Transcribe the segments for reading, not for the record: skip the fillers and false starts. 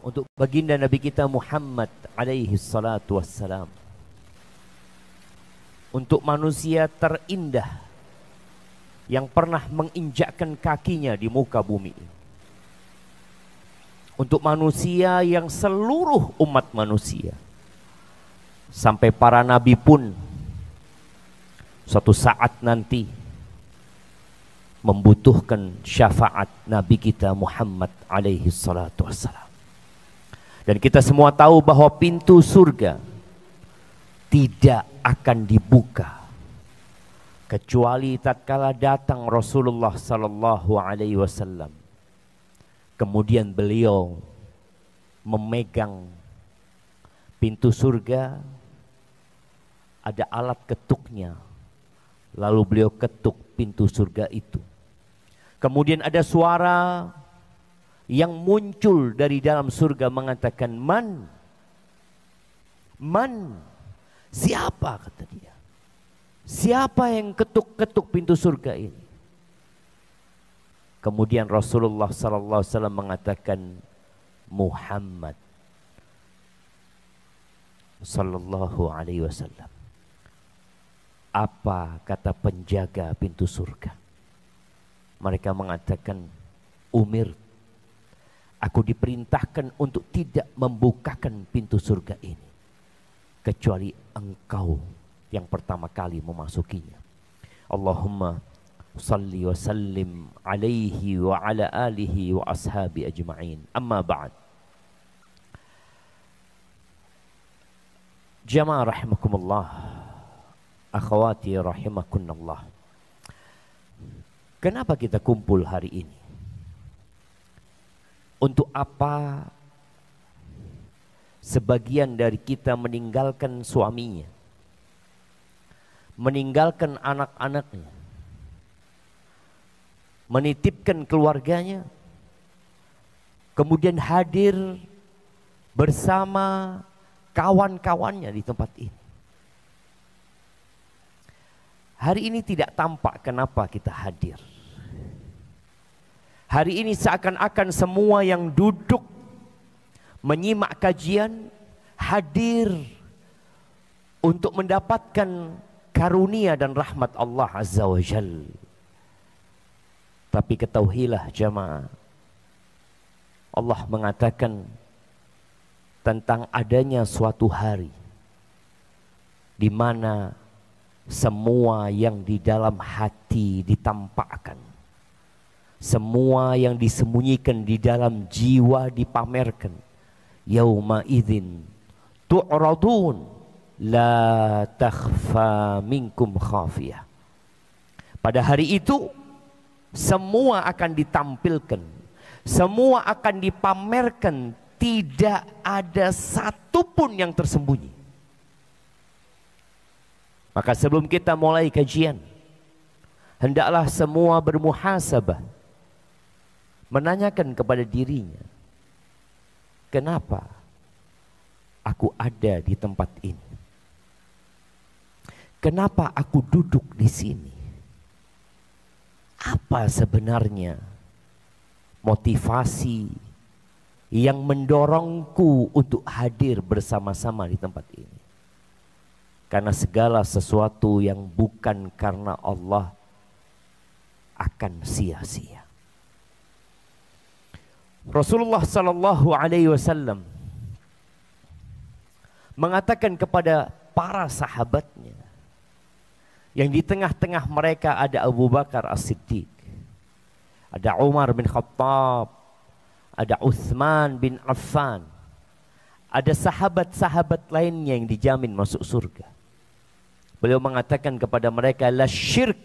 untuk baginda Nabi kita Muhammad alaihi salatu wassalam, untuk manusia terindah yang pernah menginjakkan kakinya di muka bumi, untuk manusia yang seluruh umat manusia, sampai para nabi pun suatu saat nanti membutuhkan syafaat Nabi kita Muhammad alaihi salatu wassalam. Dan kita semua tahu bahwa pintu surga tidak akan dibuka kecuali tatkala datang Rasulullah sallallahu alaihi wasallam. Kemudian beliau memegang pintu surga, ada alat ketuknya, lalu beliau ketuk pintu surga itu. Kemudian ada suara yang muncul dari dalam surga mengatakan, Man, siapa, kata dia. Siapa yang ketuk-ketuk pintu surga ini? Kemudian Rasulullah sallallahu alaihi wasallam mengatakan, Muhammad sallallahu alaihi wasallam. Apa kata penjaga pintu surga? Mereka mengatakan, Umir, aku diperintahkan untuk tidak membukakan pintu surga ini kecuali engkau yang pertama kali memasukinya. Allahumma salli wa sallim alaihi wa ala alihi wa ashabi ajma'in. Amma ba'd. Jamaah rahimakumullah, akhwati rahimakunallah. Kenapa kita kumpul hari ini? Untuk apa sebagian dari kita meninggalkan suaminya, meninggalkan anak-anaknya, menitipkan keluarganya, kemudian hadir bersama kawan-kawannya di tempat ini? Hari ini tidak tampak kenapa kita hadir. Hari ini seakan-akan semua yang duduk menyimak kajian hadir untuk mendapatkan karunia dan rahmat Allah Azza wa Jal. Tapi ketahuilah jamaah, Allah mengatakan tentang adanya suatu hari di mana semua yang di dalam hati ditampakkan, semua yang disembunyikan di dalam jiwa dipamerkan. Yauma idzin tu'radun la takhfa minkum khafiyah. Pada hari itu semua akan ditampilkan, semua akan dipamerkan, tidak ada satupun yang tersembunyi. Maka sebelum kita mulai kajian, hendaklah semua bermuhasabah, menanyakan kepada dirinya, kenapa aku ada di tempat ini? Kenapa aku duduk di sini? Apa sebenarnya motivasi yang mendorongku untuk hadir bersama-sama di tempat ini? Karena segala sesuatu yang bukan karena Allah akan sia-sia. Rasulullah sallallahu alaihi wasallam mengatakan kepada para sahabatnya, yang di tengah-tengah mereka ada Abu Bakar As-Siddiq, ada Umar bin Khattab, ada Uthman bin Affan, ada sahabat-sahabat lainnya yang dijamin masuk surga. Beliau mengatakan kepada mereka, la syirk.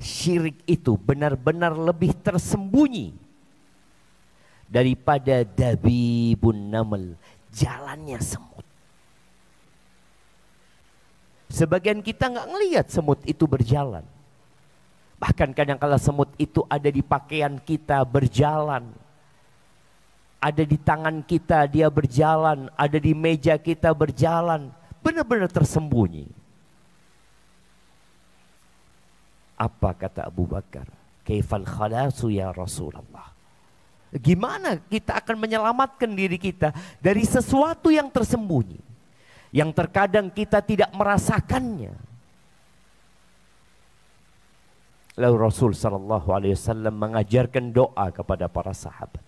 Syirik itu benar-benar lebih tersembunyi daripada dabibun naml, jalannya semut. Sebagian kita nggak ngelihat semut itu berjalan. Bahkan kadang-kala semut itu ada di pakaian kita berjalan, ada di tangan kita dia berjalan, ada di meja kita berjalan, benar-benar tersembunyi. Apa kata Abu Bakar? Kaifal khalasu ya Rasulullah? Gimana kita akan menyelamatkan diri kita dari sesuatu yang tersembunyi, yang terkadang kita tidak merasakannya. Lalu Rasul sallallahu alaihi wasallam mengajarkan doa kepada para sahabat.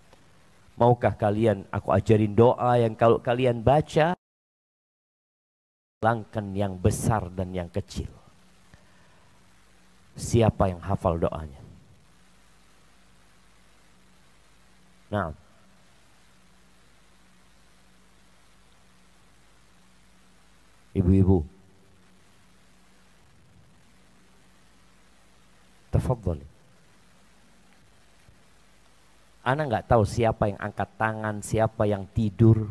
Maukah kalian aku ajarin doa yang kalau kalian baca, hilangkan yang besar dan yang kecil. Siapa yang hafal doanya? Nah, ibu-ibu, tafadhali. Ana nggak tahu siapa yang angkat tangan, siapa yang tidur.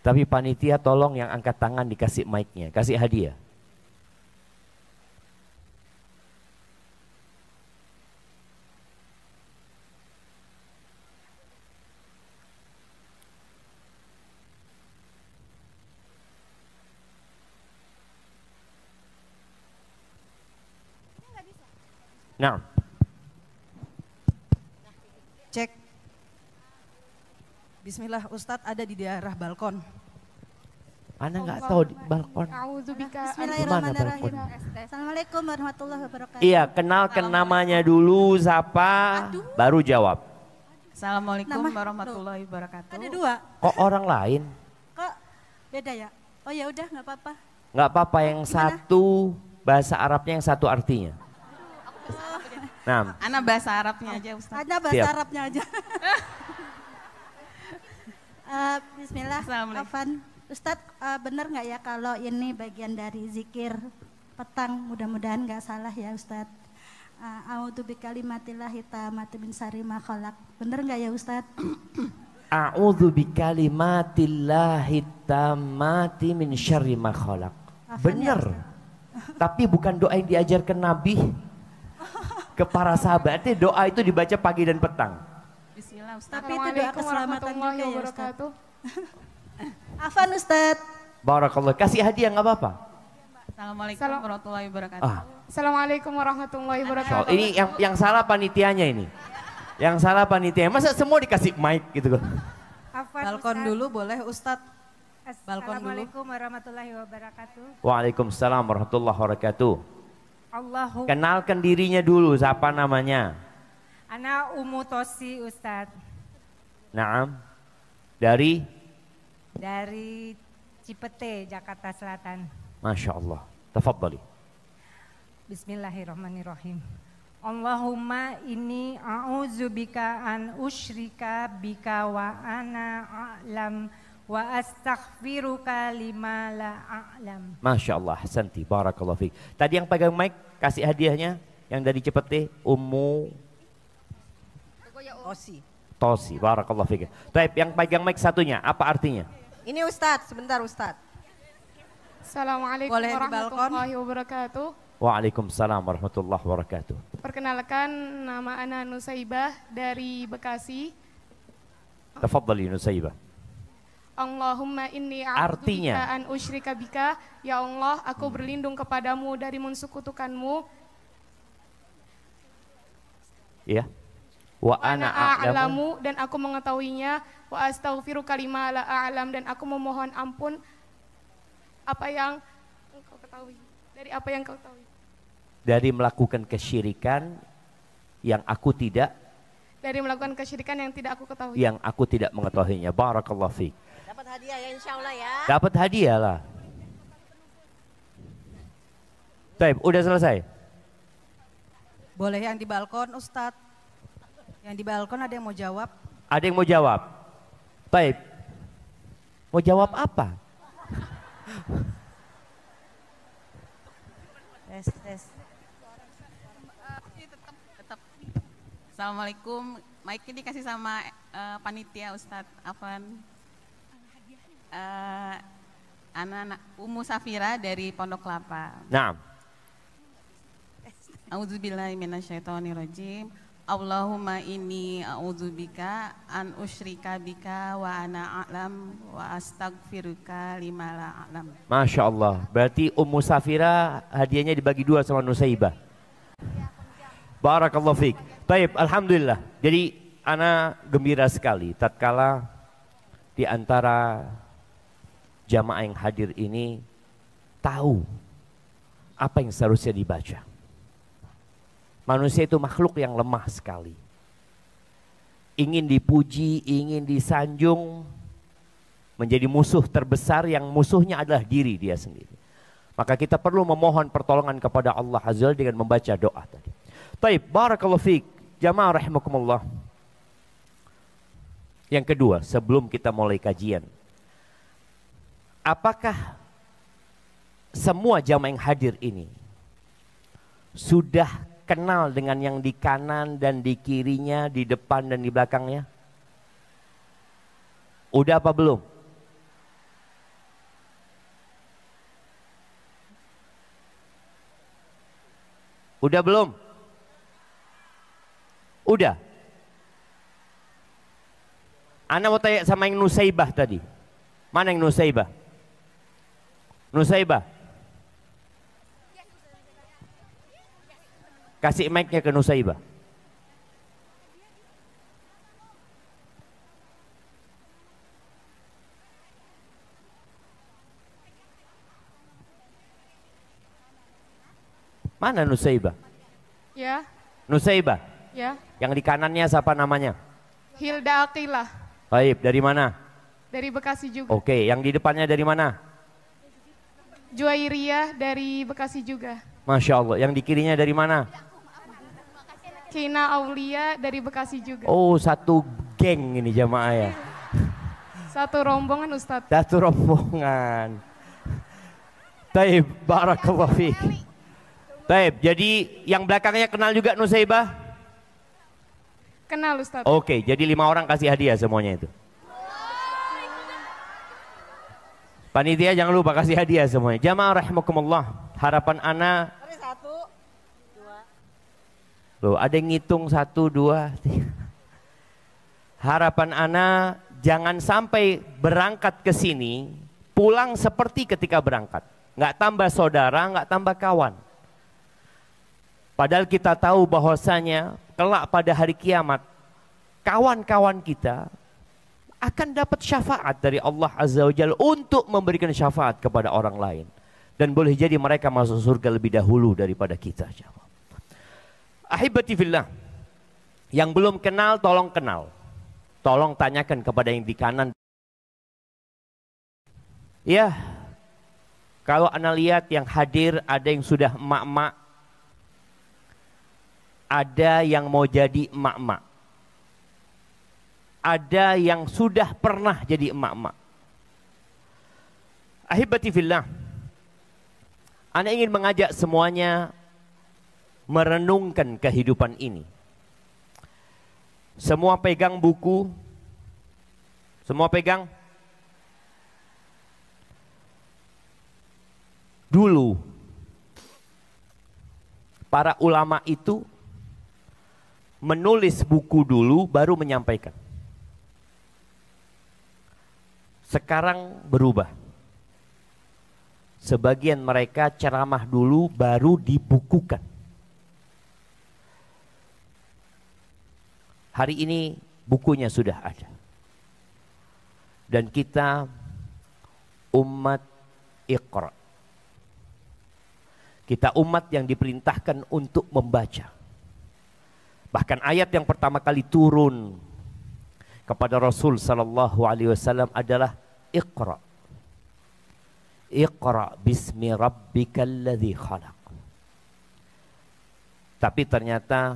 Tapi panitia tolong yang angkat tangan dikasih mic-nya, kasih hadiah. Nah, Cek. Bismillah, Ustadz ada di daerah balkon. Ana nggak tahu di balkon. Bismillahirrahmanirrahim. Assalamualaikum warahmatullahi wabarakatuh. Iya, kenalkan namanya dulu, siapa, baru jawab. Assalamualaikum warahmatullahi wabarakatuh. Ada dua. Kok orang lain? Kok beda ya? Oh ya udah nggak apa-apa. Nggak apa-apa, yang satu bahasa Arabnya, yang satu artinya. Nah, Ana bahasa Arabnya aja Ustaz. Ada bahasa Siap. Arabnya aja. Bismillah. Assalamualaikum. Afan. Ustadz benar nggak ya kalau ini bagian dari zikir petang? Mudah-mudahan nggak salah ya Ustadz. A'udzu bikalimatillahi tammati min syarri ma khalaq. Benar nggak ya Ustadz? a'udzu bikalimatillahi tammati min syarri ma khalaq. Afan ya, Bener. Ustadz. Tapi bukan doa yang diajarkan Nabi ke para sahabat. Doa itu dibaca pagi dan petang. Bismillah Ustaz. Tapi itu doa keselamatan juga ya Ustadz. wabarakatuh. Afan Ustadz. Barakallah. Kasih hadiah nggak apa-apa. Assalamualaikum Salam. warahmatullahi wabarakatuh. Ah, Assalamualaikum warahmatullahi wabarakatuh. ini yang salah panitianya ini. Yang salah panitianya. Masa semua dikasih mic gitu kan? Balkon dulu boleh Ustadz. Balkon dulu. Assalamualaikum warahmatullahi wabarakatuh. Waalaikumsalam warahmatullahi wabarakatuh. Allahu Kenalkan dirinya dulu, siapa namanya? Ana Umu Tosi Ustadz Naam. Dari? dari Cipete, Jakarta Selatan. Masya Allah. Tafadhali. Bismillahirrahmanirrahim. Allahumma inni a'udzubika an usyrika bika wa ana a'lam wa astaghfiruka lima la a'lam. Masya Allah. Santi. Barakallah fiik. Tadi yang pegang mic, kasih hadiahnya. Yang dari Cipete, Ummu Osi. Tosi. Barakallah fiik. Taib, yang pegang mic satunya, apa artinya? Ini Ustadz, sebentar Ustadz. Assalamualaikum Boleh di balkon? warahmatullahi wabarakatuh. Waalaikumsalam warahmatullahi wabarakatuh. Perkenalkan, nama Ana Nusaibah dari Bekasi. Tafadhali Nusaibah. Allahumma inni Artinya? a'udzubika an usyrika bika. Ya Allah, aku berlindung kepadamu dari mensekutukanmu. Ya. Wa ana a'lamu. a'lamu, dan aku mengetahuinya. Wa astaghfiruka lima la a'lam, dan aku memohon ampun apa yang engkau ketahui, dari apa yang kau ketahui. Dari melakukan kesyirikan yang aku tidak, Dari melakukan kesyirikan yang tidak aku ketahui. yang aku tidak mengetahuinya. Barakallah fiik. Dapat hadiah ya insya Allah ya. Dapat hadiah lah. Taib, udah selesai? Boleh yang di balkon Ustadz. Yang di balkon ada yang mau jawab? Ada yang mau jawab? Taib. Mau jawab apa? Tes. Tetap. Assalamualaikum. Mic ini dikasih sama panitia Ustadz Afan. Anak Umu Safira dari Pondok Kelapa. Nah, A'udzubillahi minasyaitonirrajim. Allahumma inni a'udzubika an usyrika bika wa ana a'lam wa astaghfiruka lima la a'lam. Masya Allah. Berarti Ummu Safira hadiahnya dibagi dua sama Nusaibah. Barakallahu fiik. Baik, alhamdulillah. Jadi ana gembira sekali tatkala di antara jamaah yang hadir ini tahu apa yang seharusnya dibaca. Manusia itu makhluk yang lemah sekali. Ingin dipuji, ingin disanjung, menjadi musuh terbesar yang musuhnya adalah diri dia sendiri. Maka kita perlu memohon pertolongan kepada Allah Azza wa Jalla dengan membaca doa tadi. Baik, barakallahu fiik. Jamaah rahimakumullah. Yang kedua, sebelum kita mulai kajian, apakah semua jamaah yang hadir ini sudah kenal dengan yang di kanan dan di kirinya, di depan dan di belakangnya? Udah apa belum? Udah belum? Udah. Ana mau tanya sama yang Nusaibah tadi. Mana yang Nusaibah? Nusaibah. Kasih mic-nya ke Nusaibah. Mana Nusaibah? Ya, Nusaibah. ya. Yang di kanannya siapa namanya? Hilda Aqilah Baik, dari mana? dari Bekasi juga. Oke, yang di depannya dari mana? Juwairiyah dari Bekasi juga. Masya Allah, yang di kirinya dari mana? Kina Aulia dari Bekasi juga. Oh, satu geng ini jamaah ya. Satu rombongan Ustadz. Satu rombongan. Taib, barakallahu fiik. Taib, jadi yang belakangnya kenal juga Nusaibah? Kenal Ustadz. Oke, jadi 5 orang kasih hadiah semuanya itu. Panitia jangan lupa kasih hadiah semuanya. Jamaah rahimakumullah. Harapan ana. Loh, ada yang ngitung 1, 2, 3. Harapan ana jangan sampai berangkat ke sini pulang seperti ketika berangkat. Nggak tambah saudara, nggak tambah kawan. Padahal kita tahu bahwasanya kelak pada hari kiamat kawan-kawan kita akan dapat syafaat dari Allah Azza wa Jalla untuk memberikan syafaat kepada orang lain. Dan boleh jadi mereka masuk surga lebih dahulu daripada kita. Ahibati fillah, yang belum kenal tolong kenal. Tolong tanyakan kepada yang di kanan. Ya, kalau anda lihat yang hadir ada yang sudah emak-emak, ada yang mau jadi emak-emak, ada yang sudah pernah jadi emak-emak. Ahibati fillah, anda ingin mengajak semuanya merenungkan kehidupan ini. Semua pegang buku. Semua pegang. Dulu para ulama itu menulis buku dulu baru menyampaikan. Sekarang berubah. Sebagian mereka ceramah dulu baru dibukukan. Hari ini bukunya sudah ada. Dan kita umat Iqra. Kita umat yang diperintahkan untuk membaca. Bahkan ayat yang pertama kali turun kepada Rasul sallallahu alaihi wasallam adalah Iqra. Iqra bismi rabbikal ladzi khalaq. Tapi ternyata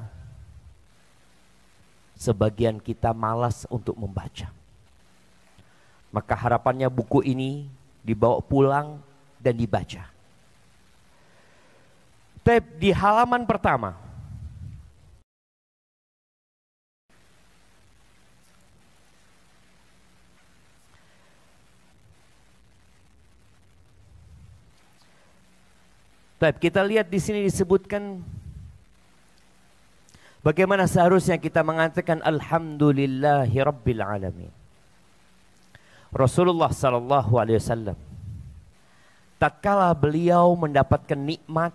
sebagian kita malas untuk membaca. Maka harapannya buku ini dibawa pulang dan dibaca. Di halaman pertama, kita lihat di sini disebutkan bagaimana seharusnya kita mengatakan alhamdulillahi rabbil alamin. Rasulullah sallallahu alaihi wasallam tatkala beliau mendapatkan nikmat,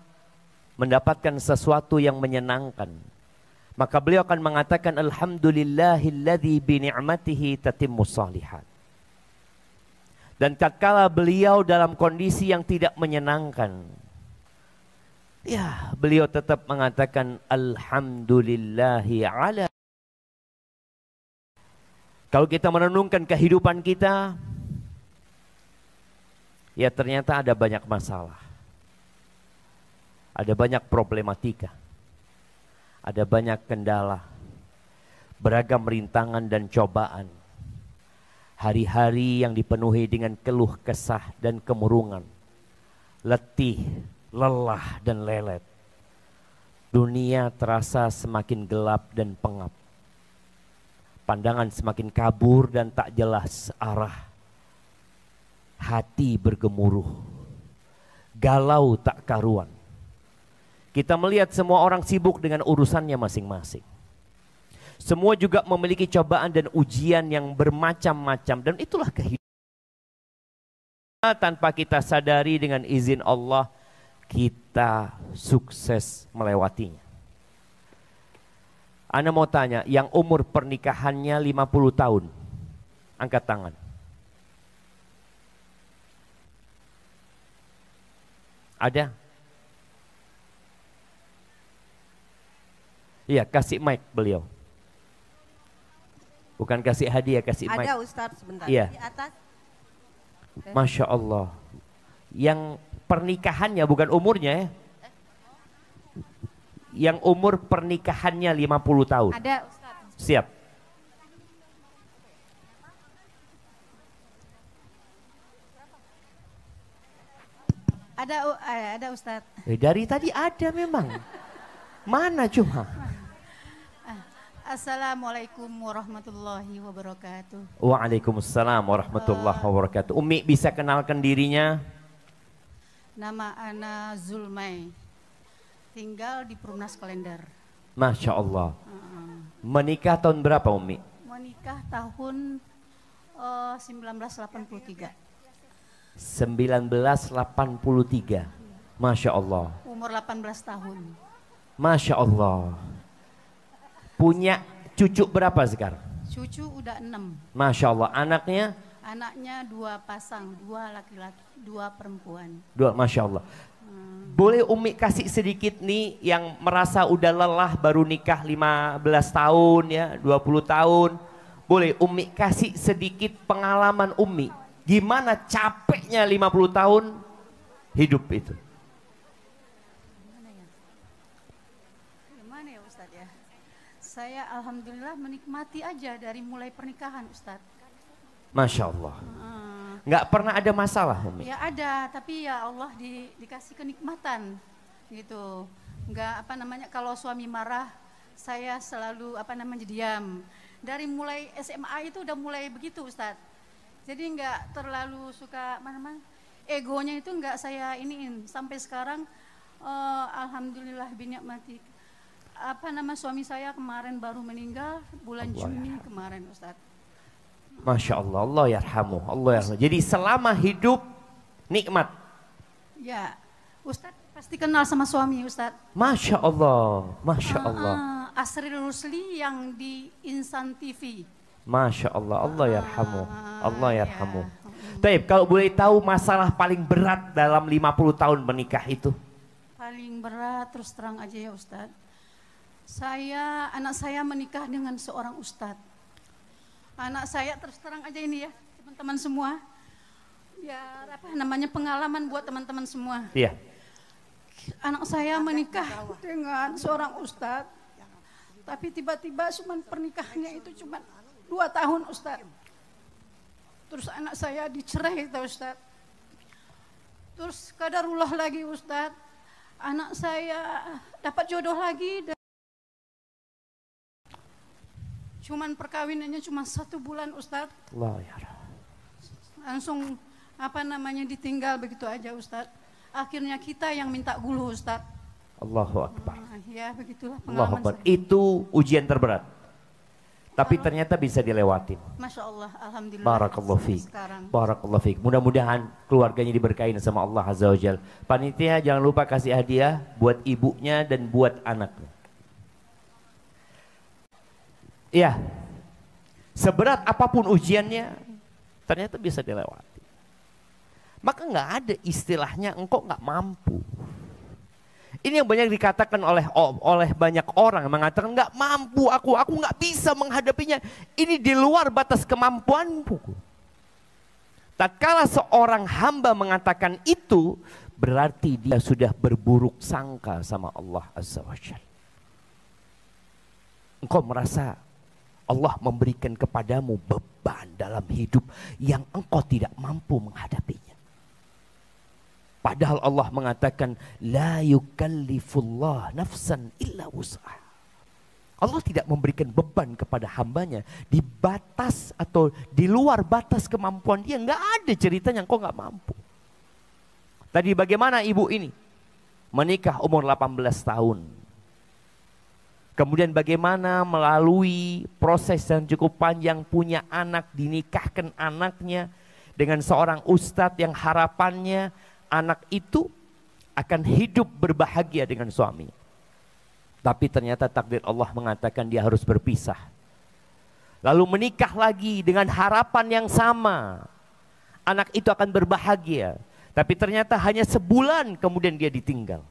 mendapatkan sesuatu yang menyenangkan, Maka beliau akan mengatakan alhamdulillahilladzi bi ni'matihi tatimmus shalihat. Dan tatkala beliau dalam kondisi yang tidak menyenangkan, ya, beliau tetap mengatakan alhamdulillahi ala. Kalau kita merenungkan kehidupan kita, ya ternyata ada banyak masalah. Ada banyak problematika. Ada banyak kendala. Beragam rintangan dan cobaan. Hari-hari yang dipenuhi dengan keluh kesah dan kemurungan. Letih, lelah dan lelet. Dunia terasa semakin gelap dan pengap. Pandangan semakin kabur dan tak jelas arah. Hati bergemuruh. Galau tak karuan. Kita melihat semua orang sibuk dengan urusannya masing-masing. Semua juga memiliki cobaan dan ujian yang bermacam-macam. Dan itulah kehidupan. Tanpa kita sadari dengan izin Allah, kita sukses melewatinya. Ana mau tanya, yang umur pernikahannya 50 tahun, angkat tangan. Ada? Iya, kasih mic beliau. Bukan kasih hadiah, kasih mic. Ada Ustadz sebentar. Iya. Di atas. Masya Allah. Yang pernikahannya bukan umurnya ya. Yang umur pernikahannya 50 tahun. Ada Ustaz. Siap. Ada Ustadz. Dari tadi ada memang. Mana cuma? Assalamualaikum warahmatullahi wabarakatuh. Waalaikumsalam warahmatullahi wabarakatuh. Umi bisa kenalkan dirinya? Nama Ana Zulmai. Tinggal di Perumnas Klender. Masya Allah. Menikah tahun berapa Umi? Menikah tahun 1983. 1983. Masya Allah. Umur 18 tahun. Masya Allah. Punya cucu berapa sekarang? Cucu udah 6. Masya Allah. Anaknya? Anaknya 2 pasang, 2 laki-laki, 2 perempuan. 2, Masya Allah. Boleh Umi kasih sedikit nih yang merasa udah lelah baru nikah 15 tahun ya, 20 tahun. Boleh Umi kasih sedikit pengalaman Umi. Gimana capeknya 50 tahun hidup itu? Gimana ya Ustadz ya? Saya alhamdulillah menikmati aja dari mulai pernikahan Ustadz. Masya Allah. Nggak pernah ada masalah Umi? Ya ada, tapi ya Allah dikasih kenikmatan gitu. Nggak kalau suami marah, saya selalu diam. Dari mulai SMA itu udah mulai begitu Ustadz. Jadi nggak terlalu suka egonya itu nggak saya iniin. Sampai sekarang alhamdulillah binikmati. Suami saya kemarin baru meninggal bulan Juni kemarin Ustadz. Masya Allah, Allah yarhamu, Allah yarhamu. Jadi selama hidup nikmat. Ya, Ustadz pasti kenal sama suami Ustadz. Masya Allah, Masya Allah. Asri Rusli yang di Insan TV. Masya Allah, Allah yarhamu, Allah yarhamu. Taib, kalau boleh tahu masalah paling berat dalam 50 tahun menikah itu? Paling berat terus terang aja ya Ustadz. Anak saya menikah dengan seorang Ustadz. Anak saya terus terang aja ini ya, teman-teman semua. Ya, pengalaman buat teman-teman semua. Iya. Anak saya menikah dengan seorang Ustadz. Tapi tiba-tiba pernikahannya itu cuma 2 tahun Ustadz. Terus anak saya dicerai Ustadz. Terus qadarullah lagi Ustadz. Anak saya dapat jodoh lagi. Cuman perkawinannya cuma 1 bulan Ustadz. Allah ya. Langsung ditinggal begitu aja Ustadz. Akhirnya kita yang minta gulu Ustadz. Allahu Akbar. Ya begitulah Allahu pengalaman Akbar. saya. Itu ujian terberat. Tapi ternyata bisa dilewatin. Masya Allah, alhamdulillah. Barakallahu fiik. Barakallahu fiik. Mudah-mudahan keluarganya diberkahi sama Allah Azza wa Jalla. Panitia jangan lupa kasih hadiah buat ibunya dan buat anaknya. Ya, seberat apapun ujiannya, ternyata bisa dilewati. Maka nggak ada istilahnya engkau nggak mampu. Ini yang banyak dikatakan oleh banyak orang, mengatakan nggak mampu aku nggak bisa menghadapinya. Ini di luar batas kemampuanku. Tatkala seorang hamba mengatakan itu, berarti dia sudah berburuk sangka sama Allah Azza wa Jalla. Engkau merasa Allah memberikan kepadamu beban dalam hidup yang engkau tidak mampu menghadapinya. Padahal Allah mengatakan la yukallifullah nafsan illa wus'aha. Allah tidak memberikan beban kepada hambanya di batas atau di luar batas kemampuan dia. Nggak ada ceritanya engkau nggak mampu. Tadi bagaimana ibu ini menikah umur 18 tahun. Kemudian bagaimana melalui proses yang cukup panjang punya anak, dinikahkan anaknya dengan seorang ustadz yang harapannya anak itu akan hidup berbahagia dengan suaminya. Tapi ternyata takdir Allah mengatakan dia harus berpisah. Lalu menikah lagi dengan harapan yang sama. Anak itu akan berbahagia. Tapi ternyata hanya sebulan kemudian dia ditinggal.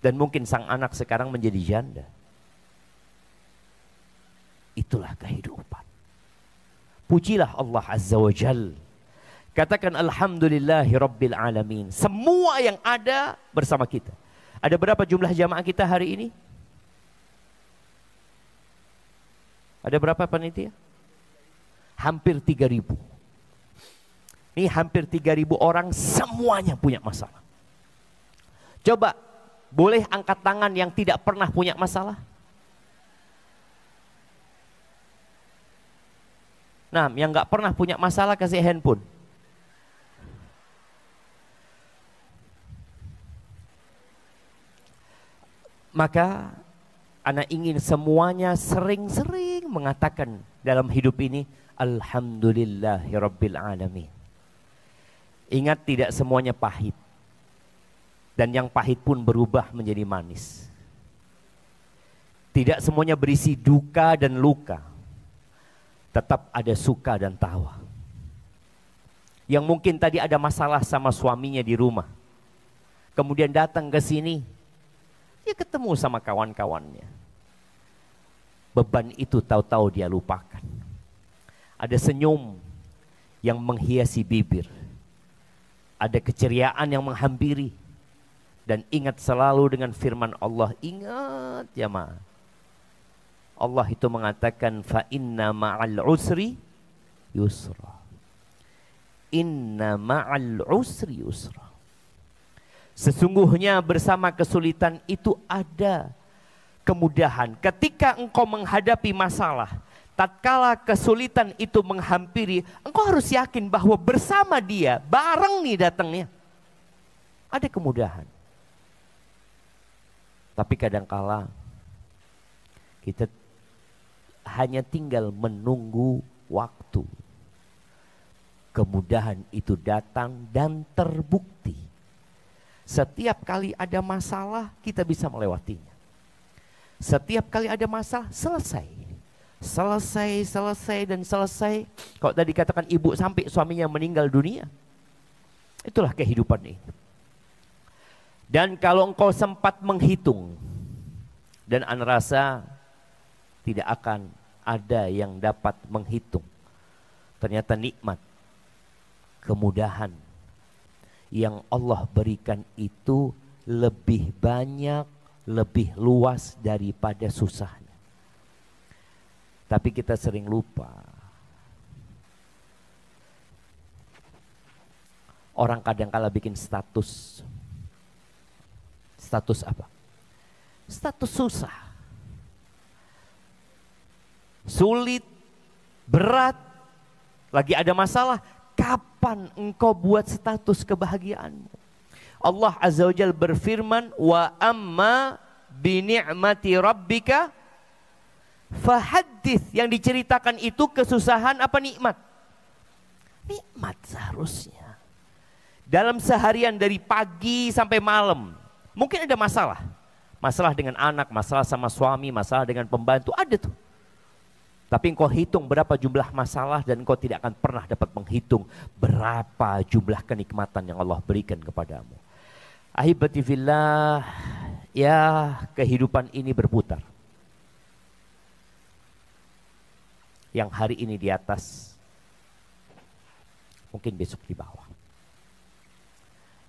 Dan mungkin sang anak sekarang menjadi janda. Itulah kehidupan. Pujilah Allah Azza wa Jal. Katakan alhamdulillahi rabbil alamin. Semua yang ada bersama kita. Ada berapa jumlah jamaah kita hari ini? Ada berapa panitia? Hampir 3.000. Ini hampir 3.000 orang semuanya punya masalah. Coba, boleh angkat tangan yang tidak pernah punya masalah? Nah, yang nggak pernah punya masalah kasih handphone. Maka anak ingin semuanya sering-sering mengatakan dalam hidup ini alhamdulillahirabbil alamin. Ingat tidak semuanya pahit. Dan yang pahit pun berubah menjadi manis. Tidak semuanya berisi duka dan luka. Tetap ada suka dan tawa. Yang mungkin tadi ada masalah sama suaminya di rumah. Kemudian datang ke sini. Dia ketemu sama kawan-kawannya. Beban itu tahu-tahu dia lupakan. Ada senyum yang menghiasi bibir. Ada keceriaan yang menghampiri. Dan ingat selalu dengan firman Allah. Ingat ya ma. Allah itu mengatakan fa inna ma'al usri yusra. Inna ma'al usri yusra. Sesungguhnya bersama kesulitan itu ada kemudahan. Ketika engkau menghadapi masalah, tatkala kesulitan itu menghampiri, engkau harus yakin bahwa bersama dia, bareng nih datangnya, ada kemudahan. Tapi kadangkala kita hanya tinggal menunggu waktu. Kemudahan itu datang dan terbukti. Setiap kali ada masalah kita bisa melewatinya. Setiap kali ada masalah selesai. Selesai dan selesai. Kalau tadi katakan ibu sampai suaminya meninggal dunia. Itulah kehidupan ini. Dan kalau engkau sempat menghitung. Dan ana rasa tidak akan ada yang dapat menghitung. Ternyata nikmat, kemudahan yang Allah berikan itu lebih banyak, lebih luas daripada susahnya. Tapi kita sering lupa. Orang kadang-kala bikin status. Status apa? Status susah. Sulit, berat, lagi ada masalah. Kapan engkau buat status kebahagiaanmu? Allah Azza wa Jalla berfirman, wa amma bi ni'mati rabbika fahaddits. Yang diceritakan itu kesusahan apa nikmat? Nikmat seharusnya. Dalam seharian dari pagi sampai malam, mungkin ada masalah. Masalah dengan anak, masalah sama suami, masalah dengan pembantu, ada tuh. Tapi engkau hitung berapa jumlah masalah dan engkau tidak akan pernah dapat menghitung berapa jumlah kenikmatan yang Allah berikan kepadamu. Ahibati fillah, ya kehidupan ini berputar. Yang hari ini di atas, mungkin besok di bawah.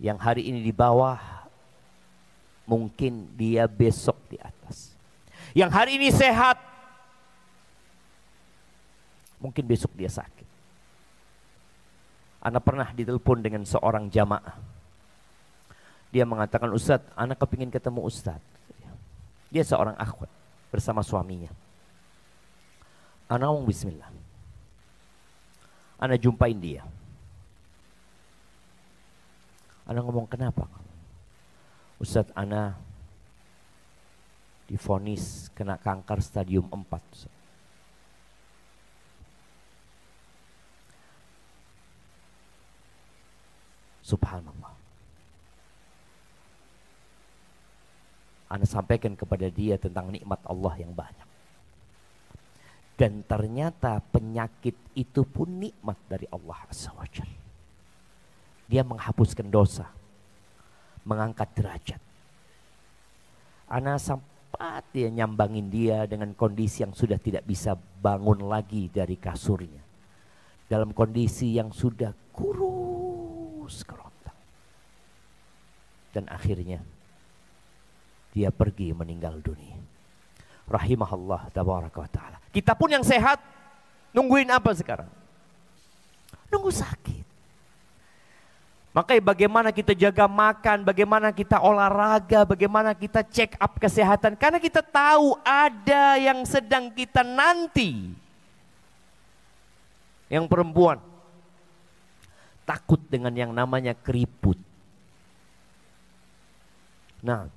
Yang hari ini di bawah, mungkin dia besok di atas. Yang hari ini sehat, mungkin besok dia sakit. Ana pernah ditelepon dengan seorang jamaah. Dia mengatakan, Ustadz, ana kepingin ketemu Ustadz. Dia seorang akhwat bersama suaminya. Ana ngomong bismillah. Ana jumpain dia. Ana ngomong, kenapa? Ustadz, ana divonis kena kanker stadium 4. Ustadz. Subhanallah. Ana sampaikan kepada dia tentang nikmat Allah yang banyak. Dan ternyata penyakit itu pun nikmat dari Allah Azza wa Jalla. Dia menghapuskan dosa, mengangkat derajat. Ana sempat dia nyambangin dia dengan kondisi yang sudah tidak bisa bangun lagi dari kasurnya. Dalam kondisi yang sudah kurus kerontang. Dan akhirnya dia pergi meninggal dunia. Rahimahullah tabaraka wa ta'ala. Kita pun yang sehat, nungguin apa sekarang? Nunggu sakit. Makanya bagaimana kita jaga makan, bagaimana kita olahraga, bagaimana kita check up kesehatan. Karena kita tahu ada yang sedang kita nanti. Yang perempuan takut dengan yang namanya keriput. Nah,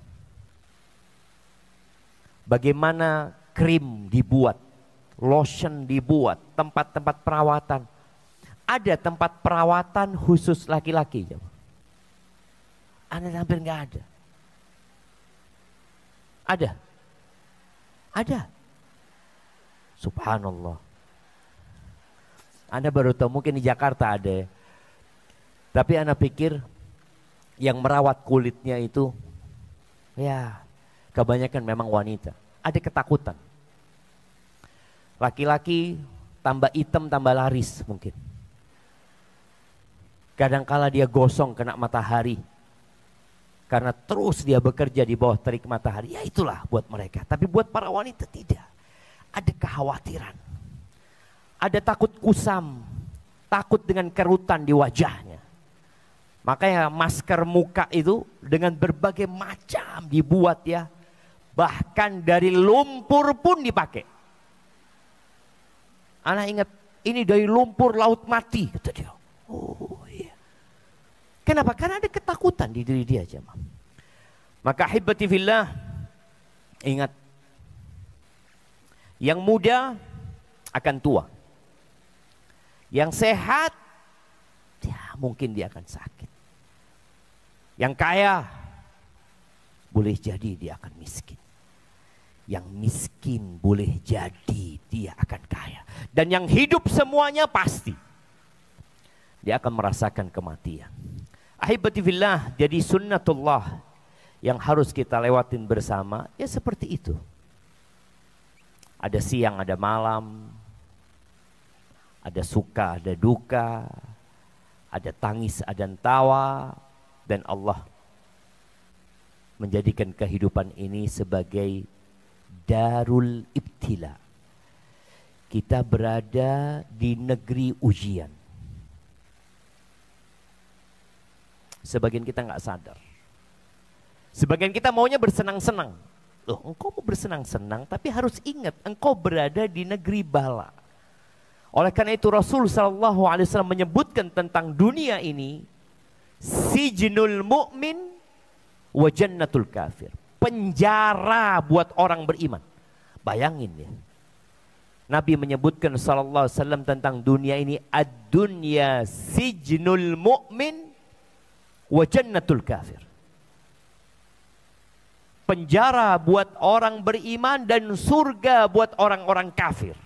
bagaimana krim dibuat, lotion dibuat, tempat-tempat perawatan. Ada tempat perawatan khusus laki-laki. Anda hampir nggak ada. Ada. Ada. Subhanallah. Anda baru tahu mungkin di Jakarta ada. Tapi Anda pikir yang merawat kulitnya itu ya kebanyakan memang wanita. Ada ketakutan. Laki-laki tambah hitam tambah laris mungkin. Kadangkala dia gosong kena matahari. Karena terus dia bekerja di bawah terik matahari. Ya itulah buat mereka. Tapi buat para wanita tidak. Ada kekhawatiran. Ada takut kusam. Takut dengan kerutan di wajahnya. Makanya masker muka itu dengan berbagai macam dibuat ya. Bahkan dari lumpur pun dipakai. Anak ingat ini dari lumpur laut mati kata dia. Oh iya. Kenapa? Karena ada ketakutan di diri dia jemaah. Maka ahibati fillah, ingat, yang muda akan tua. Yang sehat, ya mungkin dia akan sakit. Yang kaya, boleh jadi dia akan miskin. Yang miskin boleh jadi dia akan kaya. Dan yang hidup semuanya pasti dia akan merasakan kematian. Ahibati fillah, jadi sunnatullah yang harus kita lewatin bersama ya seperti itu. Ada siang, ada malam, ada suka, ada duka, ada tangis, ada tawa, dan Allah menjadikan kehidupan ini sebagai darul ibtila. Kita berada di negeri ujian. Sebagian kita nggak sadar. Sebagian kita maunya bersenang-senang. Loh, engkau mau bersenang-senang, tapi harus ingat engkau berada di negeri bala. Oleh karena itu Rasul SAW menyebutkan tentang dunia ini, sijnul mu'min wa jannatul kafir. Penjara buat orang beriman. Bayangin ya. Nabi menyebutkan SAW tentang dunia ini, ad-dunya sijnul mu'min wa jannatul kafir. Penjara buat orang beriman dan surga buat orang-orang kafir.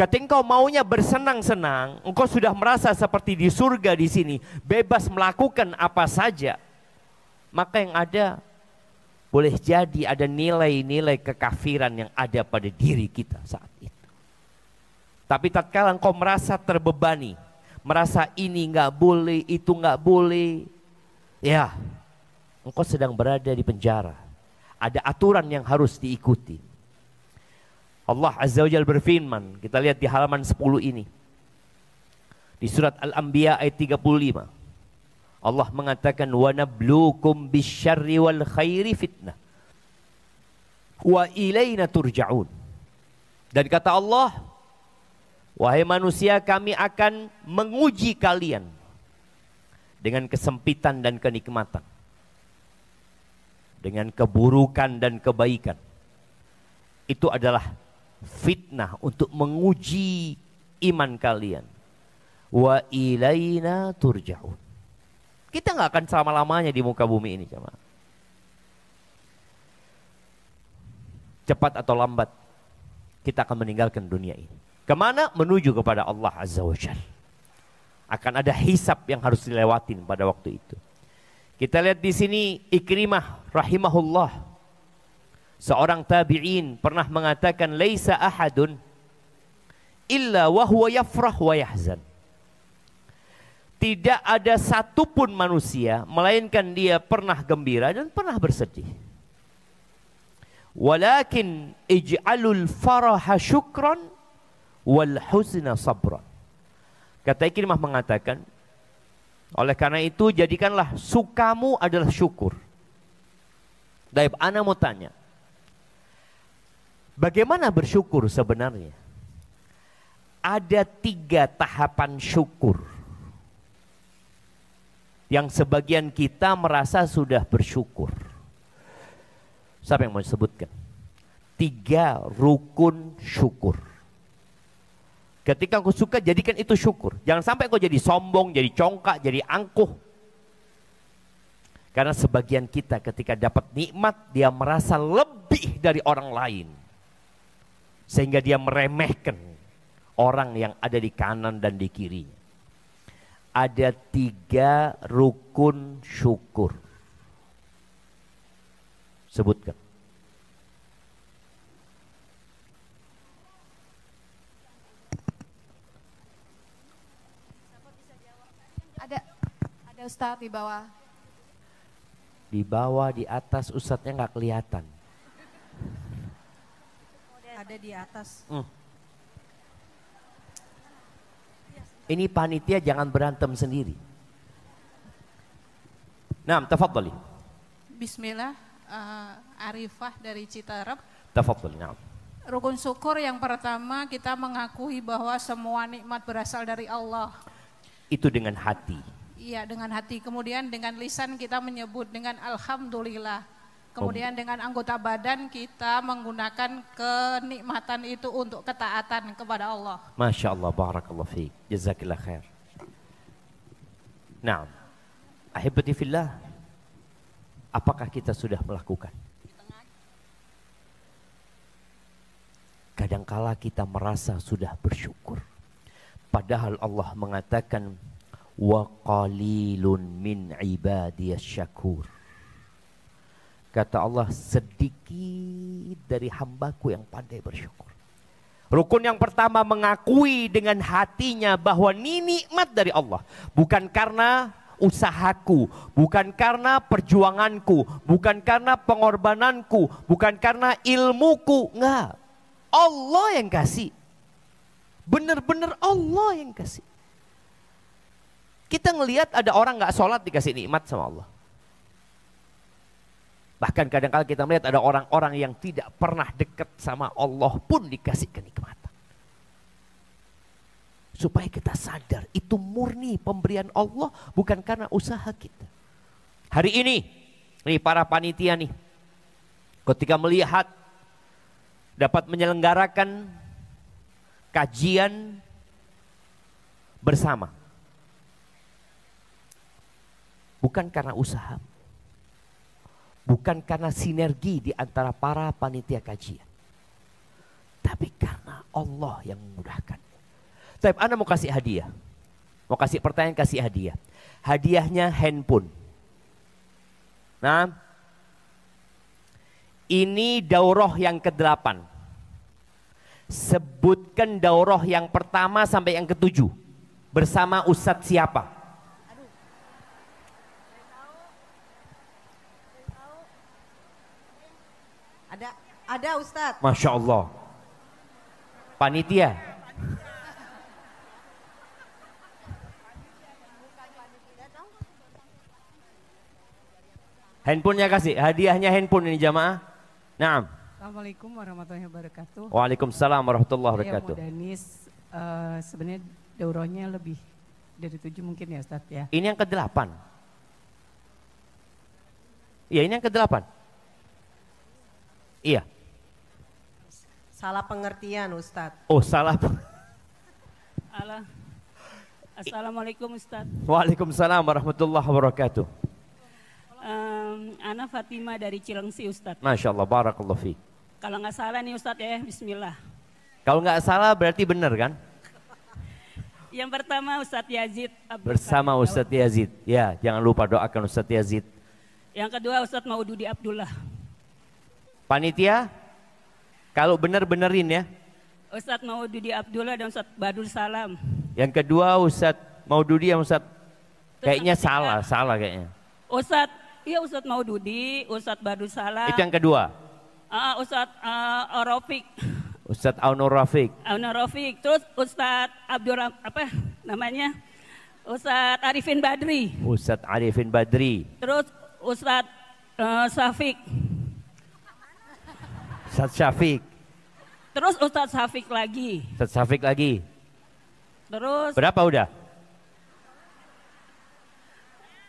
Ketika engkau maunya bersenang-senang, engkau sudah merasa seperti di surga di sini, bebas melakukan apa saja, maka yang ada boleh jadi ada nilai-nilai kekafiran yang ada pada diri kita saat itu. Tapi tatkala engkau merasa terbebani, merasa ini nggak boleh, itu nggak boleh, ya, engkau sedang berada di penjara. Ada aturan yang harus diikuti. Allah Azza wa Jalla berfirman, kita lihat di halaman 10 ini. Di surat Al-Anbiya ayat 35. Allah mengatakan, wa nabluukum bisyarri wal khairi fitnah. Wa ilaina turja'un. Dan kata Allah, wahai manusia, kami akan menguji kalian dengan kesempitan dan kenikmatan, dengan keburukan dan kebaikan. Itu adalah fitnah untuk menguji iman kalian. Wa ilaina turja'un. Kita nggak akan selama-lamanya di muka bumi ini, jemaah. Cepat atau lambat kita akan meninggalkan dunia ini. Kemana? Menuju kepada Allah Azza wa Jalla. Akan ada hisab yang harus dilewatin pada waktu itu. Kita lihat di sini Ikrimah rahimahullah, seorang tabi'in, pernah mengatakan, laisa ahadun illa wa huwa yafrah wa yahzan. Tidak ada satupun manusia melainkan dia pernah gembira dan pernah bersedih. Walakin ij'alul faraha syukran wal huzna sabran. Kata Ikrimah mengatakan, oleh karena itu jadikanlah sukamu adalah syukur. Daib, ana mau tanya, bagaimana bersyukur sebenarnya? Ada 3 tahapan syukur yang sebagian kita merasa sudah bersyukur. Siapa yang mau disebutkan? 3 rukun syukur. Ketika kau suka, jadikan itu syukur. Jangan sampai kau jadi sombong, jadi congkak, jadi angkuh. Karena sebagian kita ketika dapat nikmat, dia merasa lebih dari orang lain. Sehingga dia meremehkan orang yang ada di kanan dan di kirinya. Ada 3 rukun syukur. Sebutkan. Ada Ustaz di bawah. Di bawah, di atas, Ustadznya nggak kelihatan. Ada di atas. Ini panitia jangan berantem sendiri. Nah, tafadhali. Bismillah, Arifah dari Citarap. Tafadhali, nah. Rukun syukur yang pertama, kita mengakui bahwa semua nikmat berasal dari Allah. Itu dengan hati. Iya, dengan hati. Kemudian dengan lisan kita menyebut dengan Alhamdulillah. Kemudian dengan anggota badan kita menggunakan kenikmatan itu untuk ketaatan kepada Allah. Masya Allah, barakallah fiik. Jazakillah khair. Nah, ahibati fillah, apakah kita sudah melakukan? Kadangkala kita merasa sudah bersyukur. Padahal Allah mengatakan, wa qalilun min ibadiyas syakur. Kata Allah, sedikit dari hambaku yang pandai bersyukur. Rukun yang pertama, mengakui dengan hatinya bahwa ini nikmat dari Allah. Bukan karena usahaku, bukan karena perjuanganku, bukan karena pengorbananku, bukan karena ilmuku. Enggak, Allah yang kasih. Benar-benar Allah yang kasih. Kita ngelihat ada orang gak sholat dikasih nikmat sama Allah. Bahkan kadang-kadang kita melihat ada orang-orang yang tidak pernah dekat sama Allah pun dikasih kenikmatan. Supaya kita sadar itu murni pemberian Allah, bukan karena usaha kita. Hari ini, nih para panitia nih, ketika melihat dapat menyelenggarakan kajian bersama, bukan karena usaha, bukan karena sinergi di antara para panitia kajian, tapi karena Allah yang memudahkan. Tapi Anda mau kasih hadiah. Mau kasih pertanyaan, kasih hadiah. Hadiahnya handphone. Nah, ini daurah yang ke-8. Sebutkan daurah yang pertama sampai yang ke-7. Bersama Ustadz siapa? Ada Ustadz. Masya Allah. Panitia. Handphonenya kasih, hadiahnya handphone ini jamaah. Naam. Assalamualaikum warahmatullahi wabarakatuh. Waalaikumsalam warahmatullahi wabarakatuh. Ya, Mudanis, sebenarnya daurahnya lebih dari 7 mungkin ya Ustaz ya. Ini yang ke-8. Iya, ini yang ke-8. Iya. Salah pengertian Ustadz. Oh, salah. Assalamualaikum Ustaz. Waalaikumsalam warahmatullahi wabarakatuh. Ana Fatima dari Cilengsi Ustaz. Masya Allah, barakallahu fiik. Kalau nggak salah nih Ustaz ya, bismillah. Kalau nggak salah berarti benar kan? Yang pertama Ustaz Yazid. Bersama Ustaz Yazid. Ya, jangan lupa doakan Ustaz Yazid. Yang kedua Ustaz Maududi Abdullah. Panitia, kalau benar-benerin ya. Ustaz Maududi Abdullah dan Ustaz Badul Salam. Yang kedua Ustaz Maududi yang Ustaz kayaknya salah kayaknya. Ustaz Maududi, Ustaz Badul Salam. Itu yang kedua. Ustaz Rafiq. Ustaz Aunur Rafiq. Terus Ustaz Ustaz Arifin Badri. Ustaz Arifin Badri. Terus Ustaz Syafiq. Ustaz Syafiq. Terus Ustaz Syafiq lagi. Ustaz Syafiq lagi. Terus berapa udah?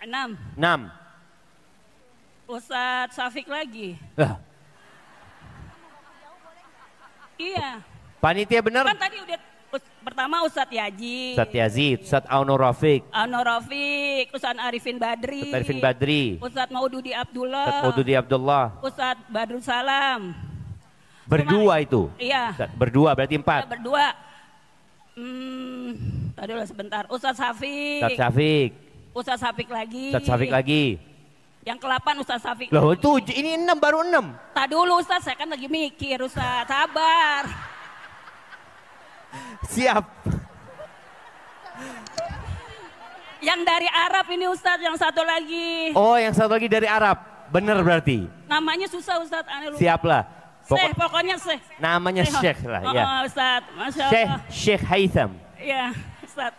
6. Ustaz Syafiq lagi. Iya. Panitia benar? Kan tadi udah pertama Ustaz Yazid. Ustaz Yazid, Ustaz Aunur Rafiq. Ustaz Arifin Badri. Ustaz Arifin Badri. Ustaz Maududi Abdullah. Ustaz Maududi Abdullah. Ustaz Badrul Salam. Berdua itu? Iya. Berdua berarti 4. Ya, berdua. Tadi udah sebentar. Ustaz Syafiq. Ustaz Syafiq. Ustaz Syafiq lagi. Ustaz Syafiq lagi. Yang ke-8 Ustaz Syafiq. Loh itu ini 6 baru 6. Tak dulu Ustaz, saya kan lagi mikir Ustaz. Sabar. Siap. Yang dari Arab ini Ustaz, yang satu lagi. Oh, yang satu lagi dari Arab. Bener berarti. Namanya susah Ustaz. Siaplah. Pokoknya Syekh. Namanya Syekh lah ya. Ustaz, Masya Allah. Syekh Haitham. Iya, Ustaz.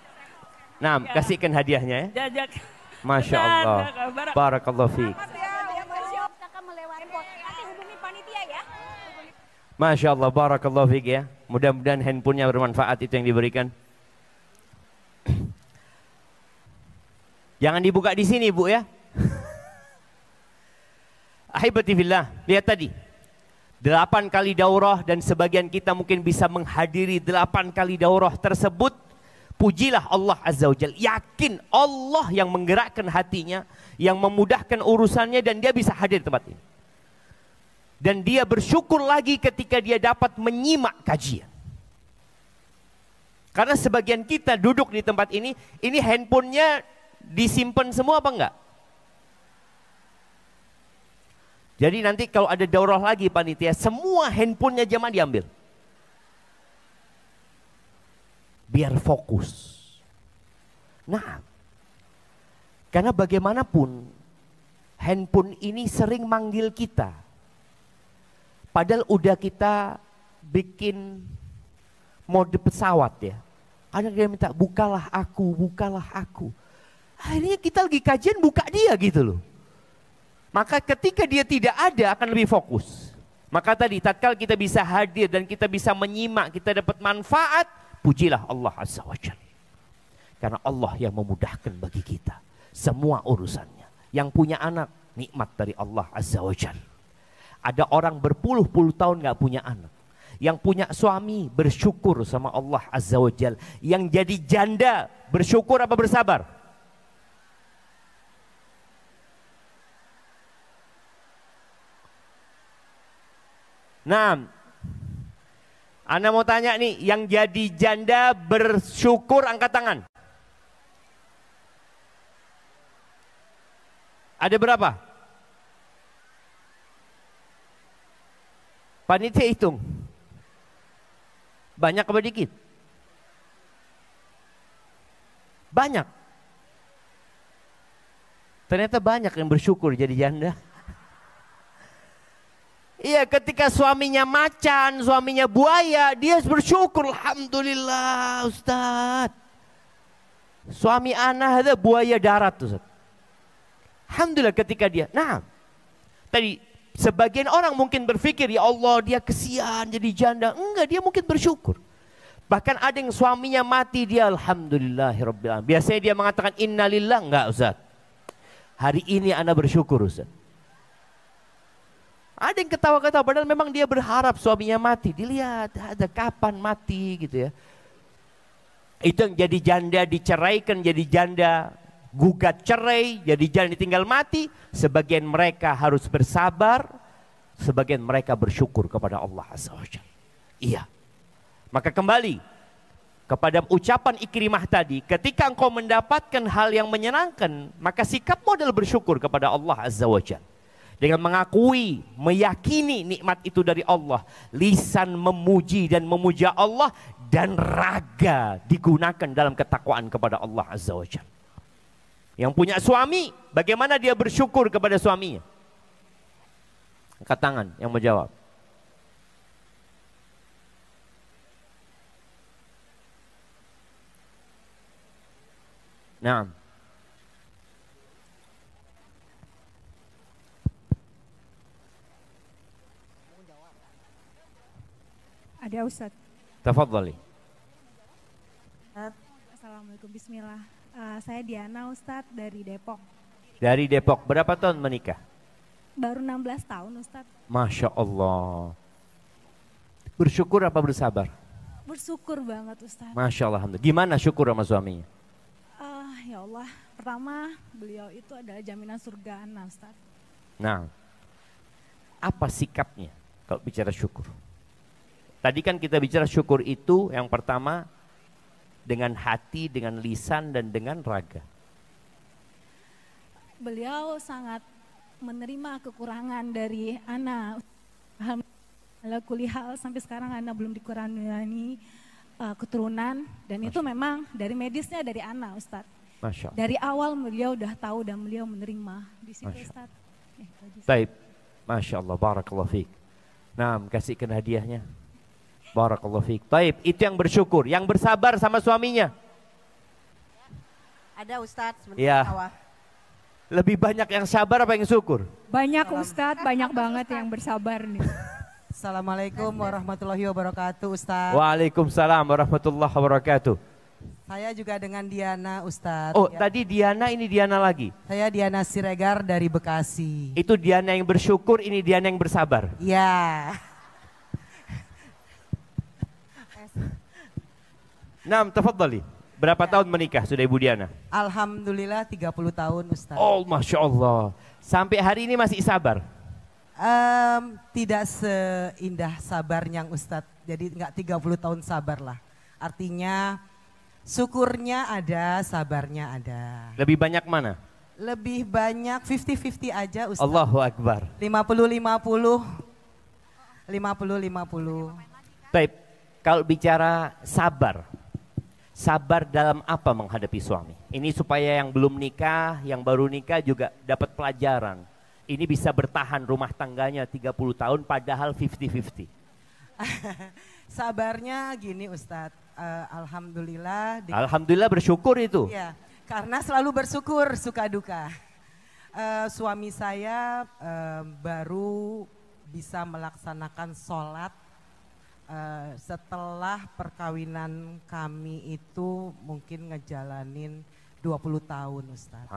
Nah, kasihkan hadiahnya ya. Jajak. Masya Allah. Barakallahu fiik. Masya Allah, barakallahu fiik ya. Mudah-mudahan handphonenya bermanfaat, itu yang diberikan. Jangan dibuka di sini Bu ya. Ahibati fillah, lihat tadi. 8 kali daurah dan sebagian kita mungkin bisa menghadiri 8 kali daurah tersebut. Pujilah Allah Azza wa Jalla. Yakin Allah yang menggerakkan hatinya, yang memudahkan urusannya dan dia bisa hadir di tempat ini. Dan dia bersyukur lagi ketika dia dapat menyimak kajian. Karena sebagian kita duduk di tempat ini handphonenya disimpan semua apa enggak? Jadi nanti kalau ada daurah lagi panitia, semua handphonenya jamaah diambil. Biar fokus. Nah, karena bagaimanapun handphone ini sering manggil kita. Padahal udah kita bikin mode pesawat ya. Ada yang minta bukalah aku. Akhirnya kita lagi kajian buka dia gitu loh. Maka ketika dia tidak ada akan lebih fokus. Maka tadi tatkala kita bisa hadir dan kita bisa menyimak, kita dapat manfaat, pujilah Allah Azza wa Jalla. Karena Allah yang memudahkan bagi kita semua urusannya. Yang punya anak, nikmat dari Allah Azza wa Jalla. Ada orang berpuluh-puluh tahun gak punya anak. Yang punya suami bersyukur sama Allah Azza wa Jalla. Yang jadi janda bersyukur apa bersabar? Nah, Ana mau tanya nih, yang jadi janda bersyukur angkat tangan. Ada berapa? Panitia hitung. Banyak apa dikit? Banyak. Ternyata banyak yang bersyukur jadi janda. Iya, ketika suaminya macan, suaminya buaya, dia bersyukur. Alhamdulillah, Ustaz. Suami ana ada buaya darat, Ustaz. Alhamdulillah ketika dia. Nah, tadi sebagian orang mungkin berpikir, ya Allah dia kesian jadi janda. Enggak, dia mungkin bersyukur. Bahkan ada yang suaminya mati, dia alhamdulillahirabbil alamin. Biasanya dia mengatakan innalillah, enggak Ustaz. Hari ini ana bersyukur Ustaz. Ada yang ketawa-ketawa, padahal memang dia berharap suaminya mati. Dilihat ada kapan mati gitu ya. Itu yang jadi janda diceraikan, jadi janda gugat cerai, jadi janda ditinggal mati. Sebagian mereka harus bersabar, sebagian mereka bersyukur kepada Allah Azza wa Jalla. Iya. Maka kembali kepada ucapan Ikrimah tadi, ketika engkau mendapatkan hal yang menyenangkan, maka sikap modal bersyukur kepada Allah Azza wa Jalla. Dengan mengakui, meyakini nikmat itu dari Allah. Lisan memuji dan memuja Allah. Dan raga digunakan dalam ketakwaan kepada Allah Azza wa Jalla. Yang punya suami, bagaimana dia bersyukur kepada suaminya? Angkat tangan yang menjawab. Nah. Ada Ustaz. Tafadhali. Assalamualaikum, bismillah. Saya Diana Ustaz dari Depok. Dari Depok, berapa tahun menikah? Baru 16 tahun Ustaz. Masya Allah. Bersyukur apa bersabar? Bersyukur banget Ustaz. Masya Allah. Gimana syukur sama suaminya? Ya Allah, pertama beliau itu adalah jaminan surga ana Ustaz. Nah, apa sikapnya kalau bicara syukur? Tadi kan kita bicara syukur itu yang pertama dengan hati, dengan lisan, dan dengan raga. Beliau sangat menerima kekurangan dari ana. Alhamdulillah kulihal sampai sekarang ana belum dikurangani keturunan. Dan itu memang dari medisnya dari ana Ustaz. Masya Allah. Dari awal beliau udah tahu dan beliau menerima di situ Ustaz. Baik, Masya Allah, barakallahu fiik. Nah, kasihkan hadiahnya. Barakallahu fiik. Taib, itu yang bersyukur, yang bersabar sama suaminya. Ada Ustadz sebentar Ya. bawah. Lebih banyak yang sabar apa yang syukur? Banyak Ustadz, banyak banget yang bersabar nih. Assalamualaikum warahmatullahi wabarakatuh Ustadz. Waalaikumsalam warahmatullahi wabarakatuh. Saya juga dengan Diana Ustadz. Oh, ya. tadi Diana, ini Diana lagi. Saya Diana Siregar dari Bekasi. Itu Diana yang bersyukur, ini Diana yang bersabar. Ya. Nah, tafadhali. Berapa tahun menikah sudah Ibu Diana? Alhamdulillah 30 tahun Ustadz. Oh, Masya Allah. Sampai hari ini masih sabar? Tidak seindah sabarnya Ustadz. Jadi enggak 30 tahun sabar lah. Artinya syukurnya ada, sabarnya ada. Lebih banyak mana? Lebih banyak 50-50 aja Ustadz. Allahu Akbar. 50-50. 50-50. Baik, kalau bicara sabar. Sabar dalam apa menghadapi suami? Ini supaya yang belum nikah, yang baru nikah juga dapat pelajaran. Ini bisa bertahan rumah tangganya 30 tahun padahal 50-50. Sabarnya gini Ustadz, alhamdulillah. Alhamdulillah bersyukur itu. Iya, karena selalu bersyukur suka duka. Suami saya baru bisa melaksanakan sholat setelah perkawinan kami itu mungkin ngejalanin 20 tahun Ustadz.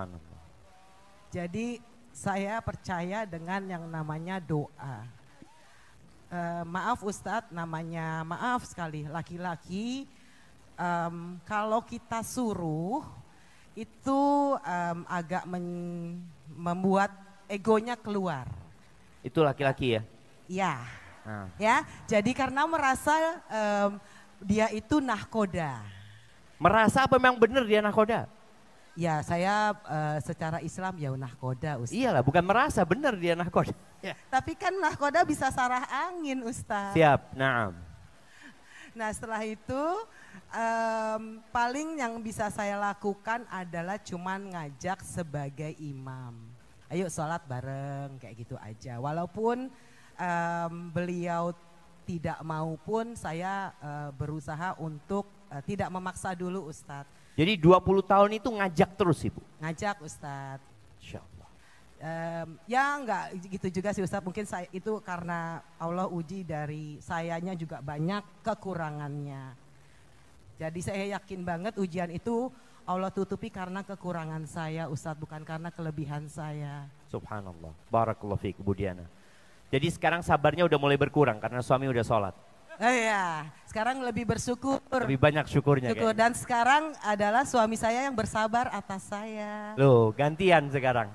Jadi saya percaya dengan yang namanya doa. Maaf Ustadz, namanya maaf sekali laki-laki kalau kita suruh itu agak membuat egonya keluar. Itu laki-laki ya? Ya. Nah. Ya, jadi karena merasa dia itu nahkoda. Merasa apa memang benar dia nahkoda? Ya, saya secara Islam ya nahkoda, Ustaz. Iyalah, bukan merasa benar dia nahkoda. Ya. Tapi kan nahkoda bisa sarah angin, Ustaz. Siap, naam. Nah, setelah itu paling yang bisa saya lakukan adalah cuman ngajak sebagai imam. Ayo sholat bareng, kayak gitu aja. Walaupun beliau tidak mau pun saya berusaha untuk tidak memaksa dulu, Ustadz. Jadi 20 tahun itu ngajak terus Ibu? Ngajak, Ustadz. Insya Allah. Ya enggak gitu juga sih, Ustadz. Mungkin saya itu karena Allah uji dari sayanya juga banyak kekurangannya. Jadi saya yakin banget ujian itu Allah tutupi karena kekurangan saya, Ustadz, bukan karena kelebihan saya. Subhanallah. Barakallahu fiik, Bu Diana. Jadi sekarang sabarnya udah mulai berkurang karena suami udah sholat. Iya, sekarang lebih bersyukur. Lebih banyak syukurnya. Syukur. Dan sekarang adalah suami saya yang bersabar atas saya. Loh, gantian sekarang.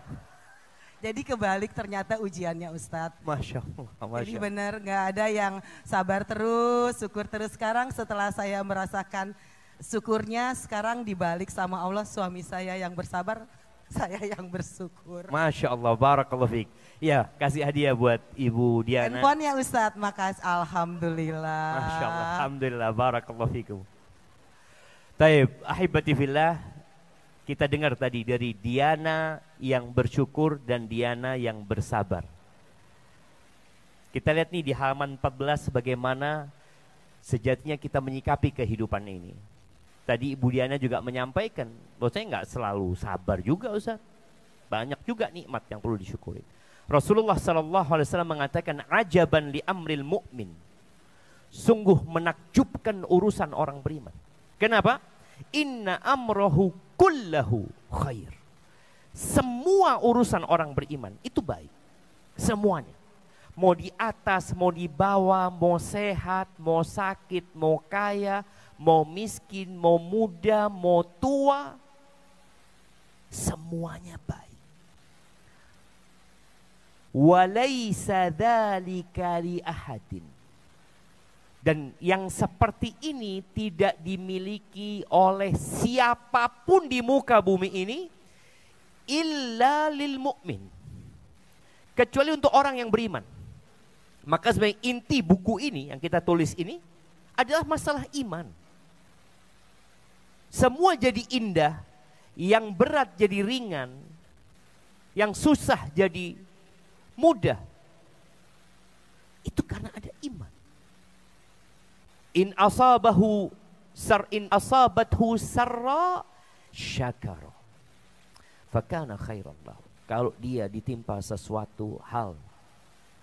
Jadi kebalik ternyata ujiannya, Ustadz. Masya Allah. Jadi benar nggak ada yang sabar terus, syukur terus. Sekarang setelah saya merasakan syukurnya, sekarang dibalik sama Allah, suami saya yang bersabar, saya yang bersyukur. Masya Allah, barakallahu fiik. Ya, kasih hadiah buat Ibu Diana. Handphone ya Ustadz, makasih. Alhamdulillah. Masya Allah, alhamdulillah, barakallahu fiikum. Taib, ahibati fillah, kita dengar tadi dari Diana yang bersyukur dan Diana yang bersabar. Kita lihat nih di halaman 14 bagaimana sejatinya kita menyikapi kehidupan ini. Tadi Ibu Diana juga menyampaikan, bahwa saya nggak selalu sabar juga, Ustaz. Banyak juga nikmat yang perlu disyukuri. Rasulullah SAW mengatakan, ajaban li amril mu'min. Sungguh menakjubkan urusan orang beriman. Kenapa? Inna amrohu kullahu khair. Semua urusan orang beriman itu baik. Semuanya. Mau di atas, mau di bawah, mau sehat, mau sakit, mau kaya, mau miskin, mau muda, mau tua, semuanya baik. Walaysa dzalika li ahadin. Dan yang seperti ini tidak dimiliki oleh siapapun di muka bumi ini illa lil mu'min. Kecuali untuk orang yang beriman. Maka sebagai inti buku ini yang kita tulis ini adalah masalah iman. Semua jadi indah, yang berat jadi ringan, yang susah jadi mudah. Itu karena ada iman. In asabathu sarra syakara fakana khairan lahu. Kalau dia ditimpa sesuatu hal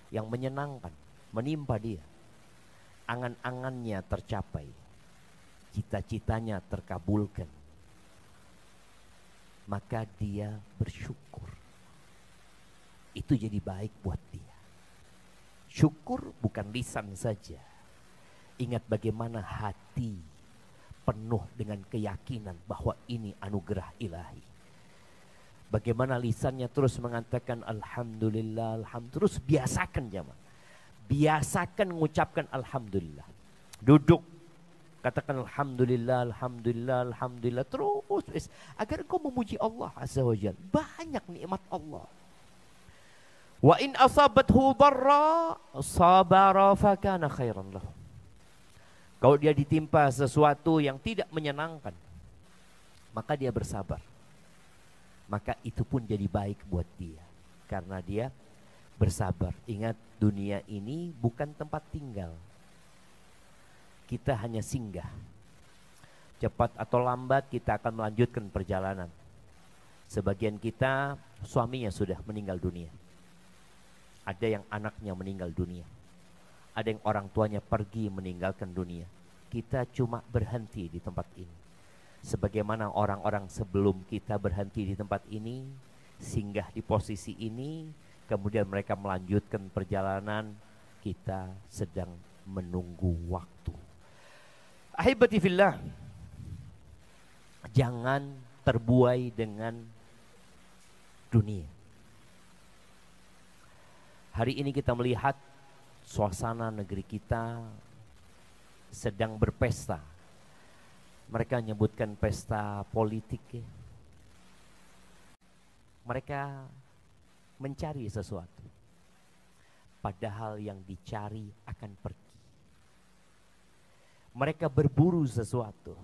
yang menyenangkan menimpa dia, angan-angannya tercapai, cita-citanya terkabulkan, maka dia bersyukur. Itu jadi baik buat dia. Syukur bukan lisan saja. Ingat bagaimana hati penuh dengan keyakinan bahwa ini anugerah ilahi. Bagaimana lisannya terus mengatakan alhamdulillah, alhamdulillah. Terus biasakan jamaah. Biasakan mengucapkan alhamdulillah. Duduk, katakan alhamdulillah, alhamdulillah, alhamdulillah. Terus agar engkau memuji Allah Azza wa Jalla. Banyak nikmat Allah. Wa in asabathu dharra sabara fakana khairan lahu. Kalau dia ditimpa sesuatu yang tidak menyenangkan, maka dia bersabar. Maka itu pun jadi baik buat dia. Karena dia bersabar. Ingat, dunia ini bukan tempat tinggal. Kita hanya singgah. Cepat atau lambat kita akan melanjutkan perjalanan. Sebagian kita suaminya sudah meninggal dunia. Ada yang anaknya meninggal dunia. Ada yang orang tuanya pergi meninggalkan dunia. Kita cuma berhenti di tempat ini. Sebagaimana orang-orang sebelum kita berhenti di tempat ini, singgah di posisi ini, kemudian mereka melanjutkan perjalanan, kita sedang menunggu waktu. Ahibati fillah, jangan terbuai dengan dunia. Hari ini kita melihat suasana negeri kita sedang berpesta. Mereka menyebutkan pesta politik ya. Mereka mencari sesuatu, padahal yang dicari akan pergi. Mereka berburu sesuatu,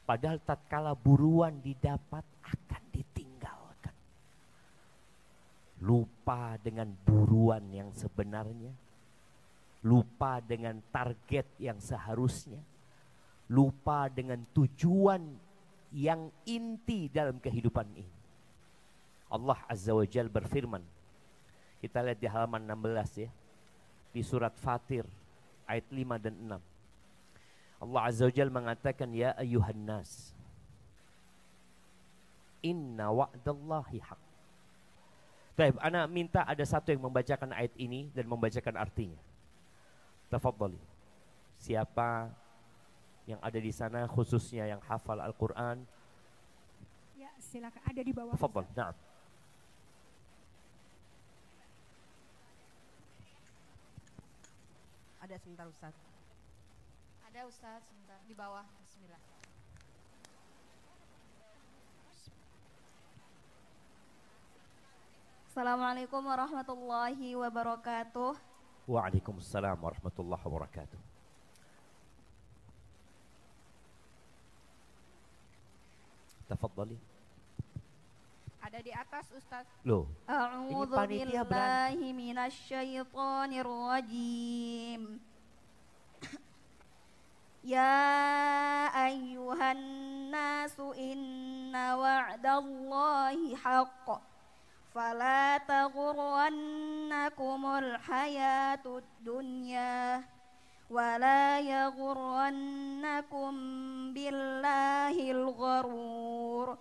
padahal tatkala buruan didapat akan ditinggalkan. Lupa dengan buruan yang sebenarnya, lupa dengan target yang seharusnya, lupa dengan tujuan yang inti dalam kehidupan ini. Allah Azza wa Jal berfirman, kita lihat di halaman 16 ya, di surat Fatir ayat 5 dan 6. Allah Azza wa Jal mengatakan, ya ayuhan nas, inna wa'dallahi haq. Baik, ana minta ada satu yang membacakan ayat ini dan membacakan artinya. Tafadhali. Siapa yang ada di sana khususnya yang hafal Al-Quran? Ya, silakan, ada di bawah. Tafadhal. Na'am. Ada sebentar Ustaz. Ada Ustaz, sebentar di bawah. Bismillah. Assalamualaikum warahmatullahi wabarakatuh. Waalaikumsalam warahmatullahi wabarakatuh. Tafadhali. Ada di atas Ustaz. Loh, A'udzu billahi minasyaitonir rajim. Ya ayyuhan nasu inna wa'dallahi haqq. Fala taghurrannakumul hayatud dunya wala yaghurrannakum billahil gharur.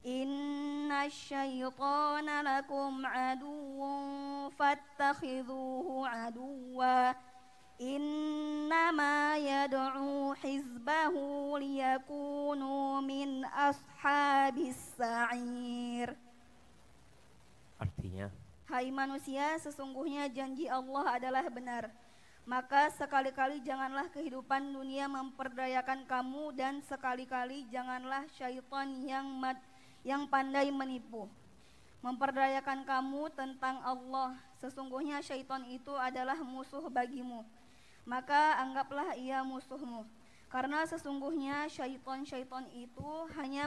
Inna syaitana lakum aduwwun fattakhidhuhu aduwwa. Innama yad'u hizbahu liyakunu min ashabis sa'ir. Artinya, hai manusia, sesungguhnya janji Allah adalah benar. Maka sekali-kali janganlah kehidupan dunia memperdayakan kamu, dan sekali-kali janganlah syaitan yang pandai menipu memperdayakan kamu tentang Allah. Sesungguhnya syaitan itu adalah musuh bagimu, maka anggaplah ia musuhmu. Karena sesungguhnya syaitan itu hanya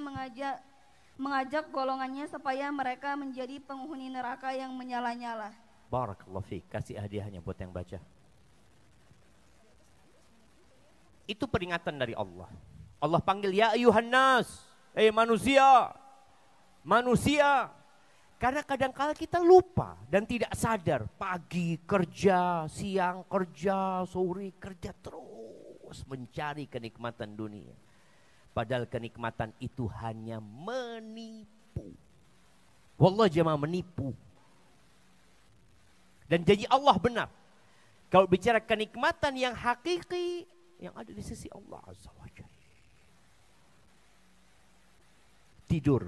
mengajak golongannya supaya mereka menjadi penghuni neraka yang menyala-nyala. Barakallahu fiik. Kasih hadiahnya buat yang baca. Itu peringatan dari Allah. Allah panggil, ya ayuhan nas, manusia. Manusia. Karena kadang-kala kita lupa dan tidak sadar. Pagi kerja, siang kerja, sore kerja, terus mencari kenikmatan dunia. Padahal kenikmatan itu hanya menipu. Wallah jemaah, menipu. Dan janji Allah benar. Kalau bicara kenikmatan yang hakiki, yang ada di sisi Allah Azza wa Jalla. Tidur.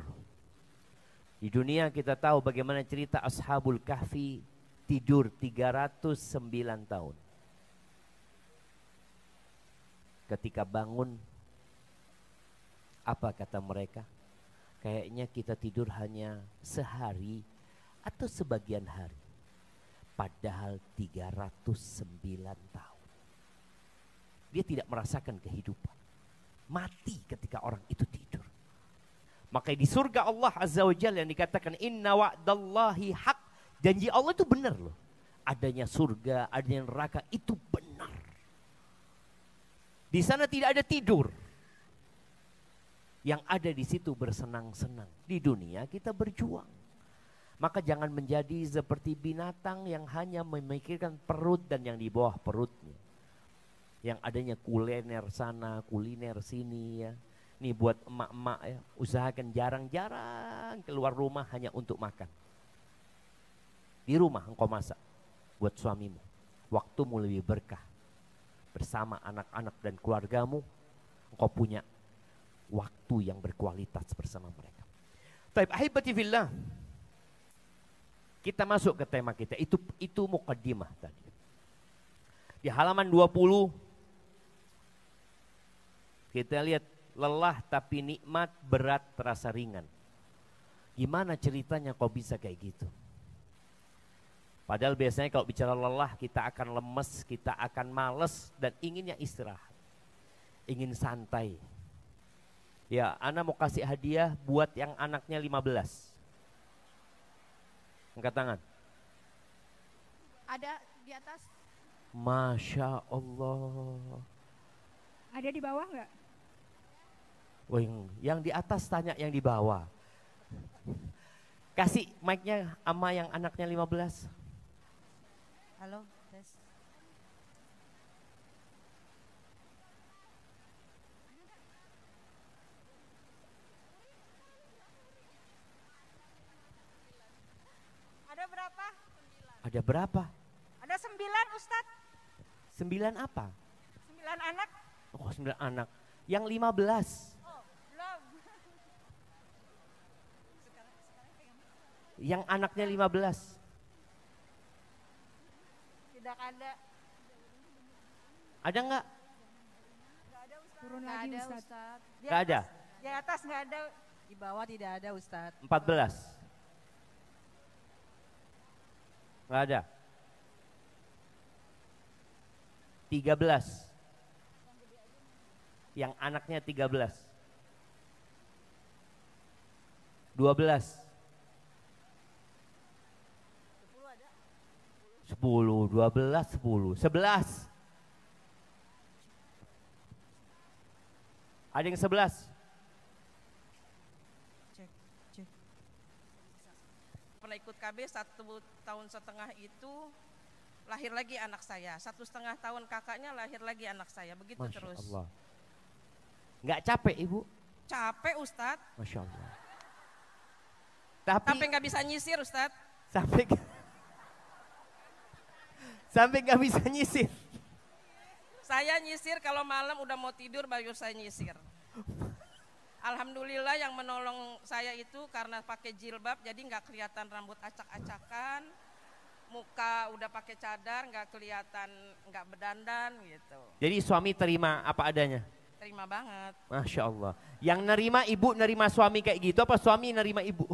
Di dunia kita tahu bagaimana cerita Ashabul Kahfi tidur 309 tahun. Ketika bangun, apa kata mereka? Kayaknya kita tidur hanya sehari atau sebagian hari. Padahal 309 tahun. Dia tidak merasakan kehidupan. Mati ketika orang itu tidur. Maka di surga Allah Azza wa Jalla yang dikatakan inna wa'dallahi haq. Janji Allah itu benar loh. Adanya surga, adanya neraka itu benar. Di sana tidak ada tidur. Yang ada di situ bersenang-senang. Di dunia kita berjuang. Maka jangan menjadi seperti binatang yang hanya memikirkan perut dan yang di bawah perutnya. Yang adanya kuliner sana, kuliner sini ya. Nih buat emak-emak ya, usahakan jarang-jarang keluar rumah hanya untuk makan. Di rumah engkau masak buat suamimu. Waktumu lebih berkah. Bersama anak-anak dan keluargamu, engkau punya waktu yang berkualitas bersama mereka. Taib ahibati fillah. Kita masuk ke tema kita. Itu muqaddimah tadi. Di halaman 20 kita lihat lelah tapi nikmat, berat terasa ringan. Gimana ceritanya kok bisa kayak gitu? Padahal biasanya kalau bicara lelah kita akan lemes, kita akan males dan inginnya istirahat. Ingin santai. Ya, Ana mau kasih hadiah buat yang anaknya 15. Angkat tangan. Ada di atas. Masya Allah. Ada di bawah nggak? Yang di atas tanya yang di bawah. Kasih mic-nya sama yang anaknya 15. Halo, tes. Ada berapa? Ada berapa? Ada 9 Ustadz. 9 apa? 9 anak. Oh 9 anak. Yang 15. Oh, belum. Yang anaknya 15. Tidak ada. Ada nggak? Turun Nggak lagi ada, Ustadz. Ustadz. Nggak ada? Di atas nggak ada. Di bawah tidak ada Ustadz. 14. Nggak ada. 13. Yang anaknya 13. 12. 10, 12, 10, 11. Ada yang 11? Cek. Pernah ikut KB 1,5 tahun itu lahir lagi anak saya. 1,5 tahun kakaknya lahir lagi anak saya. Begitu Masya terus. Allah. Nggak capek Ibu? Capek Ustadz. Masya Allah. Tapi nggak bisa nyisir Ustadz. Sampai nggak bisa nyisir. Saya nyisir kalau malam udah mau tidur baru saya nyisir. Alhamdulillah yang menolong saya itu karena pakai jilbab jadi nggak kelihatan rambut acak-acakan, muka udah pakai cadar nggak kelihatan nggak berdandan gitu. Jadi suami terima apa adanya? Terima banget. Masya Allah. Yang nerima ibu nerima suami kayak gitu apa suami nerima ibu?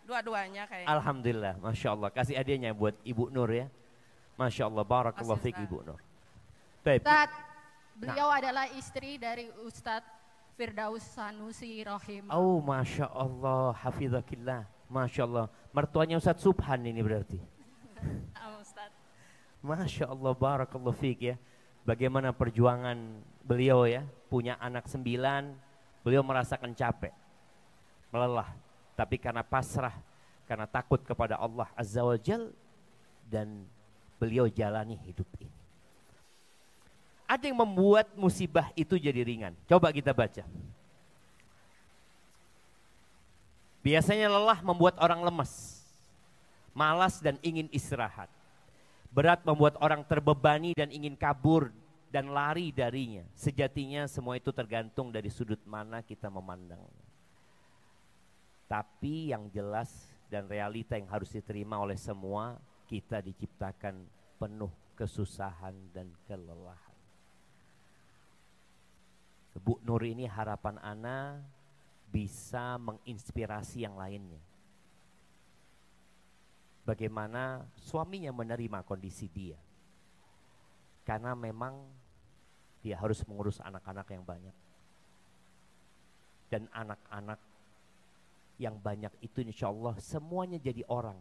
Dua-duanya kayaknya. Alhamdulillah, Masya Allah. Kasih hadiahnya buat Ibu Nur ya. Masya Allah, barakallahu fiik Ibu Nur. Baik. Ustadz, beliau adalah istri dari Ustadz Firdaus Sanusi Rohim. Oh, Masya Allah, hafizakillah. Masya Allah. Mertuanya Ustadz Subhan ini berarti. Ustadz. Masya Allah, barakallahu fiik ya. Bagaimana perjuangan beliau ya. Punya anak 9, beliau merasakan capek. Melelah. Tapi karena pasrah, karena takut kepada Allah Azza wa Jal, dan beliau jalani hidup ini. Ada yang membuat musibah itu jadi ringan. Coba kita baca. Biasanya lelah membuat orang lemas, malas dan ingin istirahat. Berat membuat orang terbebani dan ingin kabur dan lari darinya. Sejatinya semua itu tergantung dari sudut mana kita memandangnya. Tapi yang jelas dan realita yang harus diterima oleh semua, kita diciptakan penuh kesusahan dan kelelahan. Bu Nur ini harapan Ana bisa menginspirasi yang lainnya. Bagaimana suaminya menerima kondisi dia. Karena memang dia harus mengurus anak-anak yang banyak. Dan anak-anak yang banyak itu insya Allah semuanya jadi orang.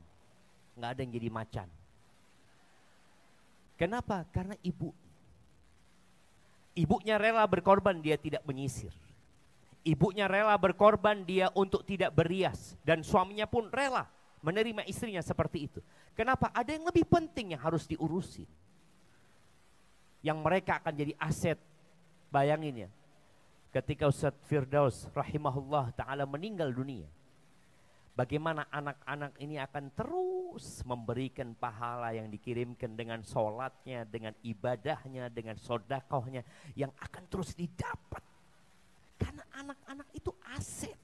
Nggak ada yang jadi macan. Kenapa? Karena ibunya rela berkorban, dia tidak menyisir. Ibunya rela berkorban, dia untuk tidak berias. Dan suaminya pun rela menerima istrinya seperti itu. Kenapa? Ada yang lebih penting yang harus diurusi. Yang mereka akan jadi aset. Bayangin ya, ketika Ustadz Firdaus rahimahullah ta'ala meninggal dunia. Bagaimana anak-anak ini akan terus memberikan pahala yang dikirimkan dengan sholatnya, dengan ibadahnya, dengan sodakohnya yang akan terus didapat. Karena anak-anak itu aset.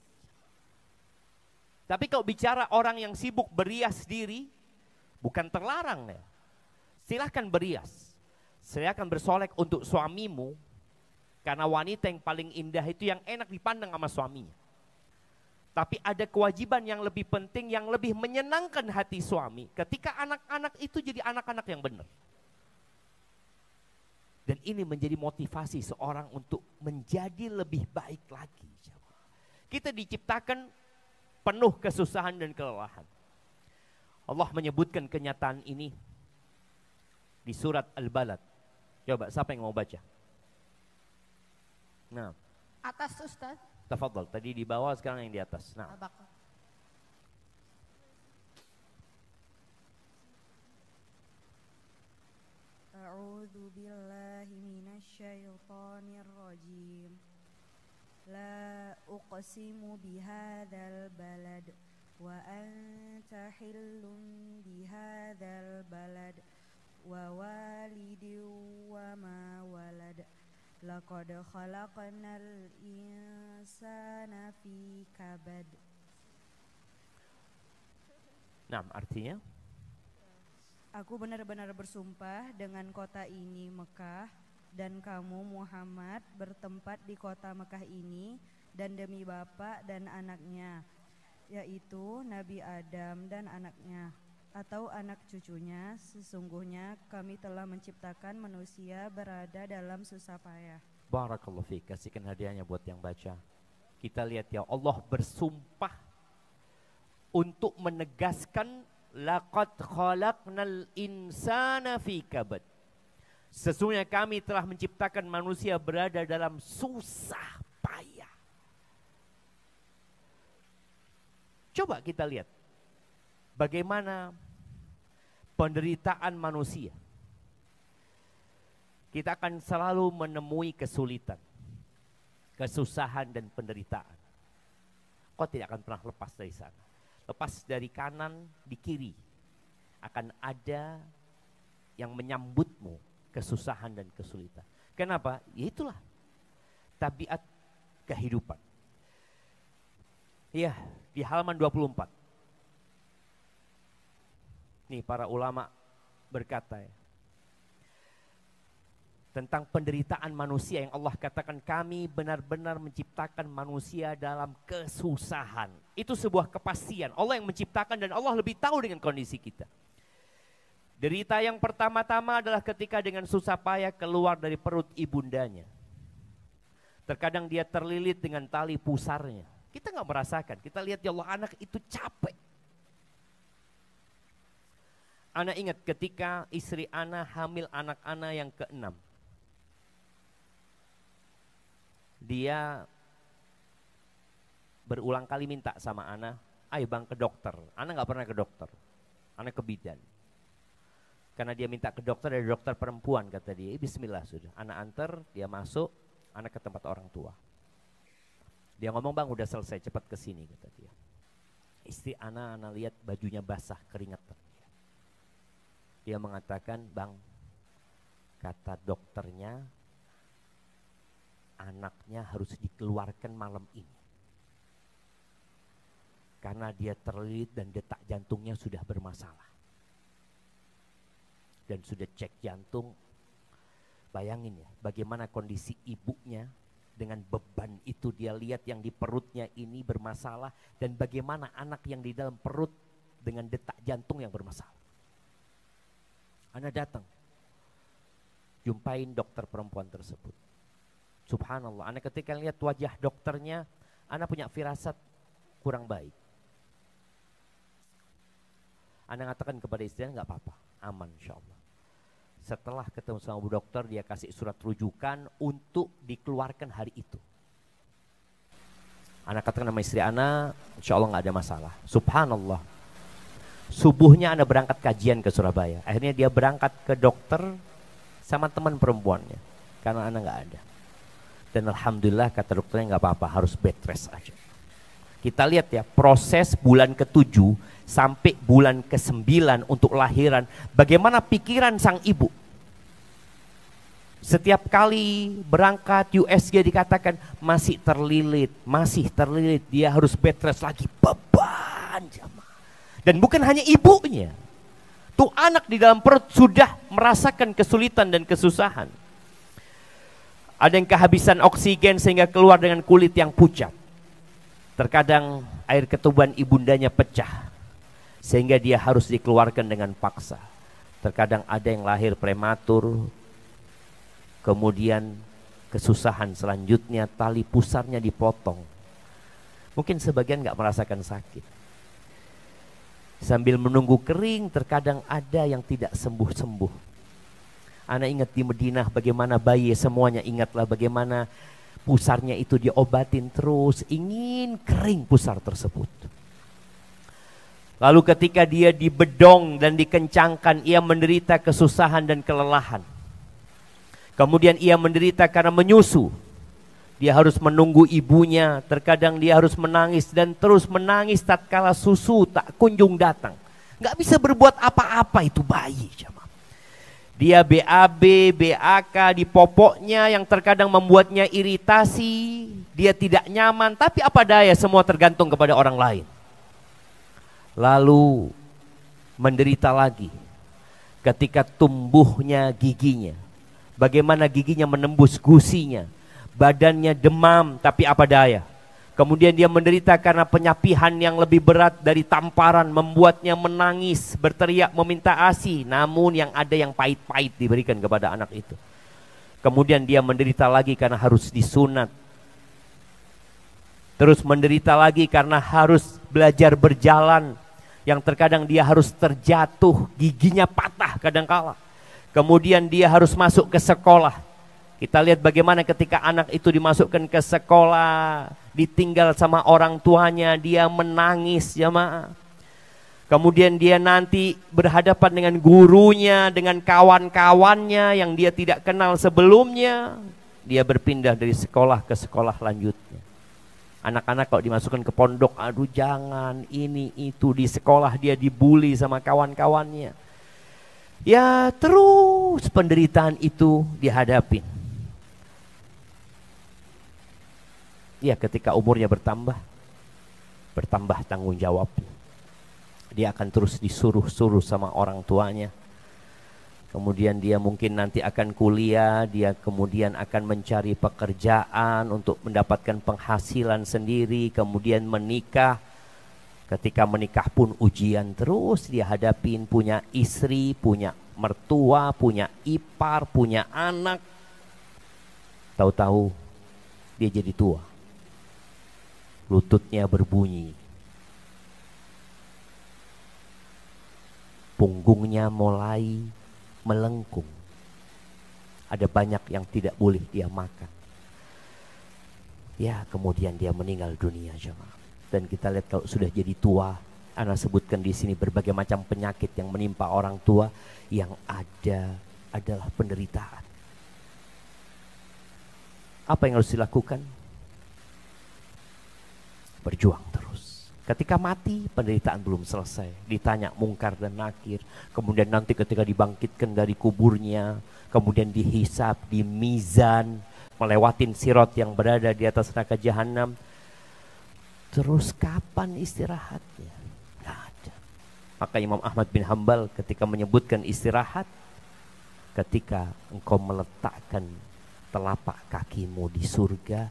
Tapi kalau bicara orang yang sibuk berias diri, bukan terlarang ya. Silahkan berias. Silahkan bersolek untuk suamimu. Karena wanita yang paling indah itu yang enak dipandang sama suaminya. Tapi ada kewajiban yang lebih penting, yang lebih menyenangkan hati suami. Ketika anak-anak itu jadi anak-anak yang benar. Dan ini menjadi motivasi seorang untuk menjadi lebih baik lagi. Kita diciptakan penuh kesusahan dan kelelahan. Allah menyebutkan kenyataan ini di surat Al-Balad. Coba, siapa yang mau baca? Nah. Atas Ustaz. Tafadhal, tadi di bawah, sekarang yang di atas. Nah. Al-Baqarah. A'udzu billahi minasyaitonir rajim. La uqsimu bihadzal balad wa anta hillun bihadzal balad wa walidin wa ma walad laqad khalaqnal insana fi kabad. Nah, artinya aku benar-benar bersumpah dengan kota ini Mekah dan kamu Muhammad bertempat di kota Mekah ini dan demi bapak dan anaknya, yaitu Nabi Adam dan anaknya atau anak cucunya, sesungguhnya kami telah menciptakan manusia berada dalam susah payah. Barakallahu fiik, kasihkan hadiahnya buat yang baca. Kita lihat ya, Allah bersumpah untuk menegaskan laqad khalaqnal insana fi kabad. Sesungguhnya kami telah menciptakan manusia berada dalam susah payah. Coba kita lihat bagaimana penderitaan manusia. Kita akan selalu menemui kesulitan, kesusahan dan penderitaan. Kau tidak akan pernah lepas dari sana. Lepas dari kanan, di kiri akan ada yang menyambutmu kesusahan dan kesulitan. Kenapa? Ya itulah tabiat kehidupan. Iya, di halaman 24. Nih para ulama berkata ya, tentang penderitaan manusia yang Allah katakan kami benar-benar menciptakan manusia dalam kesusahan. Itu sebuah kepastian. Allah yang menciptakan dan Allah lebih tahu dengan kondisi kita. Derita yang pertama-tama adalah ketika dengan susah payah keluar dari perut ibundanya. Terkadang dia terlilit dengan tali pusarnya. Kita nggak merasakan, kita lihat ya Allah anak itu capek. Ana ingat ketika istri Ana hamil anak Ana yang ke-6. Dia berulang kali minta sama Ana, ayo bang ke dokter. Ana nggak pernah ke dokter, Ana ke bidan. Karena dia minta ke dokter, dari dokter perempuan kata dia, bismillah sudah. Ana antar, dia masuk, Ana ke tempat orang tua. Dia ngomong bang udah selesai, cepat ke sini kata dia. Istri Ana lihat bajunya basah, keringetan. Dia mengatakan, bang, kata dokternya, anaknya harus dikeluarkan malam ini. Karena dia terlilit dan detak jantungnya sudah bermasalah. Dan sudah cek jantung, bayangin ya, bagaimana kondisi ibunya dengan beban itu dia lihat yang di perutnya ini bermasalah. Dan bagaimana anak yang di dalam perut dengan detak jantung yang bermasalah. Ana datang, jumpain dokter perempuan tersebut. Subhanallah, Ana ketika lihat wajah dokternya, Ana punya firasat kurang baik. Ana mengatakan kepada istrinya, nggak apa-apa, aman insya Allah. Setelah ketemu sama bu dokter, dia kasih surat rujukan untuk dikeluarkan hari itu. Ana katakan sama istri Ana, insya Allah nggak ada masalah. Subhanallah. Subuhnya Ana berangkat kajian ke Surabaya. Akhirnya dia berangkat ke dokter sama teman perempuannya. Karena Ana nggak ada. Dan alhamdulillah kata dokternya nggak apa-apa, harus bed rest aja. Kita lihat ya, proses bulan ke-7 sampai bulan ke-9 untuk lahiran. Bagaimana pikiran sang ibu. Setiap kali berangkat USG dikatakan masih terlilit. Dia harus bed rest lagi, beban. beban jamaah. Dan bukan hanya ibunya. Tuh anak di dalam perut sudah merasakan kesulitan dan kesusahan. Ada yang kehabisan oksigen sehingga keluar dengan kulit yang pucat. Terkadang air ketuban ibundanya pecah sehingga dia harus dikeluarkan dengan paksa. Terkadang ada yang lahir prematur, kemudian kesusahan selanjutnya tali pusarnya dipotong. Mungkin sebagian nggak merasakan sakit. Sambil menunggu kering, terkadang ada yang tidak sembuh-sembuh. Anak ingat di Madinah bagaimana bayi semuanya ingatlah bagaimana pusarnya itu diobatin terus, ingin kering pusar tersebut. Lalu ketika dia dibedong dan dikencangkan, ia menderita kesusahan dan kelelahan. Kemudian ia menderita karena menyusu. Dia harus menunggu ibunya, terkadang dia harus menangis dan terus menangis tatkala susu tak kunjung datang. Nggak bisa berbuat apa-apa itu bayi. Dia BAB, BAK di popoknya yang terkadang membuatnya iritasi, dia tidak nyaman, tapi apa daya semua tergantung kepada orang lain. Lalu menderita lagi ketika tumbuhnya giginya. Bagaimana giginya menembus gusinya, badannya demam, tapi apa daya. Kemudian dia menderita karena penyapihan yang lebih berat dari tamparan membuatnya menangis, berteriak meminta ASI, namun yang ada yang pahit-pahit diberikan kepada anak itu. Kemudian dia menderita lagi karena harus disunat. Terus menderita lagi karena harus belajar berjalan, yang terkadang dia harus terjatuh, giginya patah kadangkala. Kemudian dia harus masuk ke sekolah. Kita lihat bagaimana ketika anak itu dimasukkan ke sekolah, ditinggal sama orang tuanya, dia menangis jamaah. Kemudian dia nanti berhadapan dengan gurunya, dengan kawan-kawannya yang dia tidak kenal sebelumnya. Dia berpindah dari sekolah ke sekolah lanjutnya. Anak-anak kalau dimasukkan ke pondok, aduh jangan, ini itu. Di sekolah dia dibully sama kawan-kawannya. Ya terus penderitaan itu dihadapin. Ya ketika umurnya bertambah tanggung jawab. Dia akan terus disuruh-suruh sama orang tuanya. Kemudian dia mungkin nanti akan kuliah, dia kemudian akan mencari pekerjaan untuk mendapatkan penghasilan sendiri, kemudian menikah. Ketika menikah pun ujian terus dia hadapin, punya istri, punya mertua, punya ipar, punya anak. Tahu-tahu dia jadi tua. Lututnya berbunyi, punggungnya mulai melengkung, ada banyak yang tidak boleh dia makan. Ya kemudian dia meninggal dunia jemaah. Dan kita lihat kalau sudah jadi tua, ana sebutkan di sini berbagai macam penyakit yang menimpa orang tua, yang ada adalah penderitaan. Apa yang harus dilakukan? Berjuang terus. Ketika mati penderitaan belum selesai, ditanya mungkar dan nakir, kemudian nanti ketika dibangkitkan dari kuburnya, kemudian dihisab, di mizan, melewatin sirat yang berada di atas neraka jahanam. Terus kapan istirahatnya? Nggak ada. Maka Imam Ahmad bin Hanbal ketika menyebutkan istirahat, ketika engkau meletakkan telapak kakimu di surga,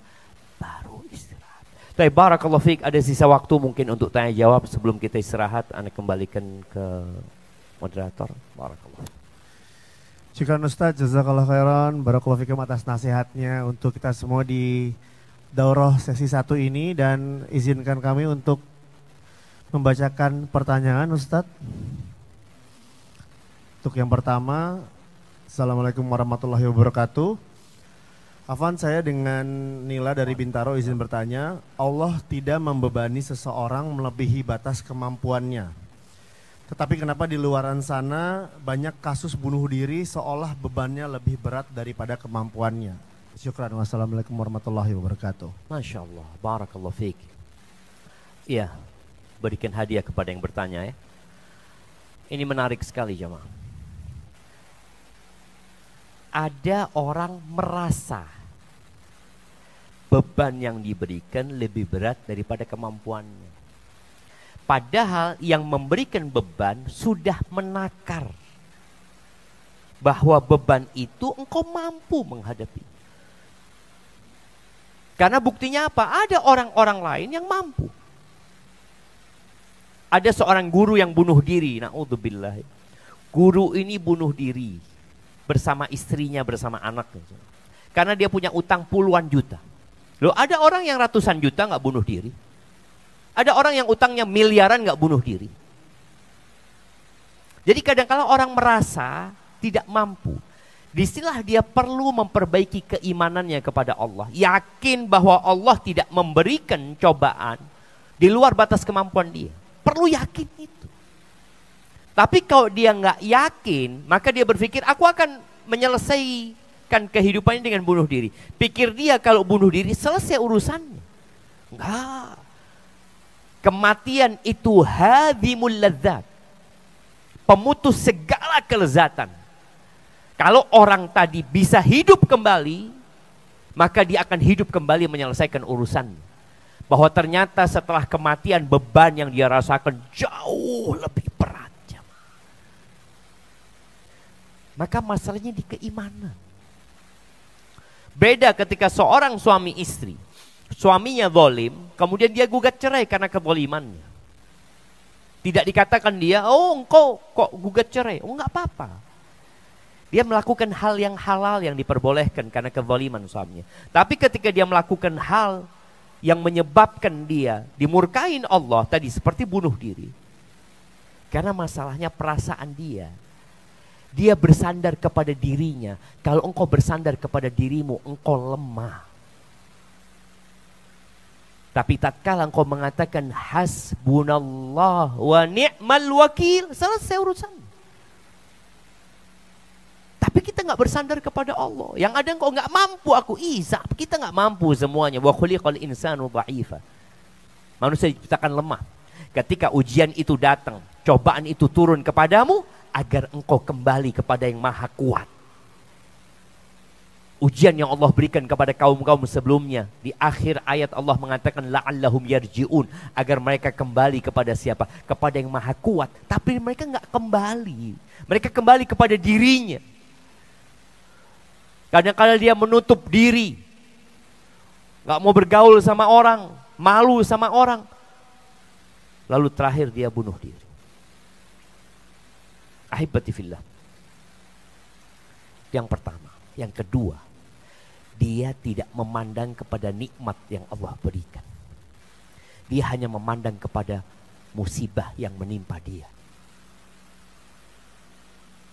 baru istirahat. Baik, barakallahu fiik. Ada sisa waktu mungkin untuk tanya jawab sebelum kita istirahat. Anda kembalikan ke moderator. Barakallahu. Syukran Ustaz, jazakallah khairan. Barakallahu fiikum atas nasihatnya untuk kita semua di daurah sesi 1 ini, dan izinkan kami untuk membacakan pertanyaan Ustaz. Untuk yang pertama, Assalamualaikum warahmatullahi wabarakatuh. Afwan, saya dengan Nila dari Bintaro izin bertanya, Allah tidak membebani seseorang melebihi batas kemampuannya. Tetapi kenapa di luaran sana banyak kasus bunuh diri seolah bebannya lebih berat daripada kemampuannya? Syukran. Wassalamualaikum warahmatullahi wabarakatuh. Masya Allah, barakallahu fiik. Iya, berikan hadiah kepada yang bertanya ya. Ini menarik sekali jemaah. Ada orang merasa beban yang diberikan lebih berat daripada kemampuannya. Padahal yang memberikan beban sudah menakar bahwa beban itu engkau mampu menghadapi. Karena buktinya apa? Ada orang-orang lain yang mampu. Ada seorang guru yang bunuh diri, na'udzubillah. Guru ini bunuh diri bersama istrinya, bersama anaknya. Karena dia punya utang puluhan juta. Loh, ada orang yang ratusan juta nggak bunuh diri. Ada orang yang utangnya miliaran nggak bunuh diri. Jadi kadang-kala orang merasa tidak mampu. Disinilah dia perlu memperbaiki keimanannya kepada Allah. Yakin bahwa Allah tidak memberikan cobaan di luar batas kemampuan dia. Perlu yakin itu. Tapi kalau dia nggak yakin, maka dia berpikir aku akan menyelesaikan kehidupannya dengan bunuh diri. Pikir dia kalau bunuh diri selesai urusannya. Enggak. Kematian itu hadhimul ladzat. Pemutus segala kelezatan. Kalau orang tadi bisa hidup kembali, maka dia akan hidup kembali menyelesaikan urusannya. Bahwa ternyata setelah kematian beban yang dia rasakan jauh lebih berat. Maka masalahnya di keimanan. Beda ketika seorang suami istri, suaminya zalim, kemudian dia gugat cerai karena kezalimannya. Tidak dikatakan dia, oh engkau kok gugat cerai. Oh enggak apa-apa. Dia melakukan hal yang halal yang diperbolehkan karena kezaliman suaminya. Tapi ketika dia melakukan hal yang menyebabkan dia dimurkain Allah tadi seperti bunuh diri. Karena masalahnya perasaan dia. Dia bersandar kepada dirinya. Kalau engkau bersandar kepada dirimu, engkau lemah. Tapi tatkala engkau mengatakan hasbunallah wa ni'mal wakil, selesai urusan. Tapi kita nggak bersandar kepada Allah. Yang ada engkau nggak mampu, aku Isa. Kita nggak mampu semuanya. Wa khuliqal insanu dha'ifa. Manusia diciptakan lemah. Ketika ujian itu datang, cobaan itu turun kepadamu, agar engkau kembali kepada yang maha kuat. Ujian yang Allah berikan kepada kaum-kaum sebelumnya. Di akhir ayat Allah mengatakan la'allahum yarji'un. Agar mereka kembali kepada siapa? Kepada yang maha kuat. Tapi mereka nggak kembali. Mereka kembali kepada dirinya. Kadang-kadang dia menutup diri. Nggak mau bergaul sama orang. Malu sama orang. Lalu terakhir dia bunuh diri. Ahibati fillah. Yang pertama. Yang kedua, dia tidak memandang kepada nikmat yang Allah berikan. Dia hanya memandang kepada musibah yang menimpa dia.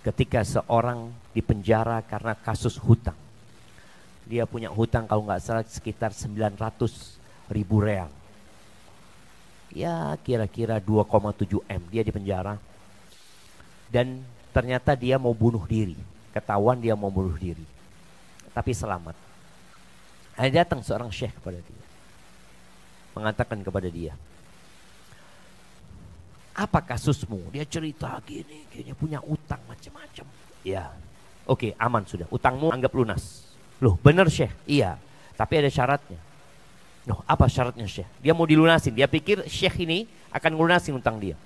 Ketika seorang dipenjara karena kasus hutang. Dia punya hutang kalau nggak salah sekitar 900.000 real. Ya kira-kira 2,7 M. Dia dipenjara. Dan ternyata dia mau bunuh diri. Ketahuan dia mau bunuh diri. Tapi selamat. Ada datang seorang syekh kepada dia. Mengatakan kepada dia. Apa kasusmu? Dia cerita gini punya utang macam-macam. Ya. Oke, aman sudah. Utangmu anggap lunas. Loh, benar syekh? Iya. Tapi ada syaratnya. Loh, apa syaratnya syekh? Dia mau dilunasin. Dia pikir syekh ini akan lunasin utang dia.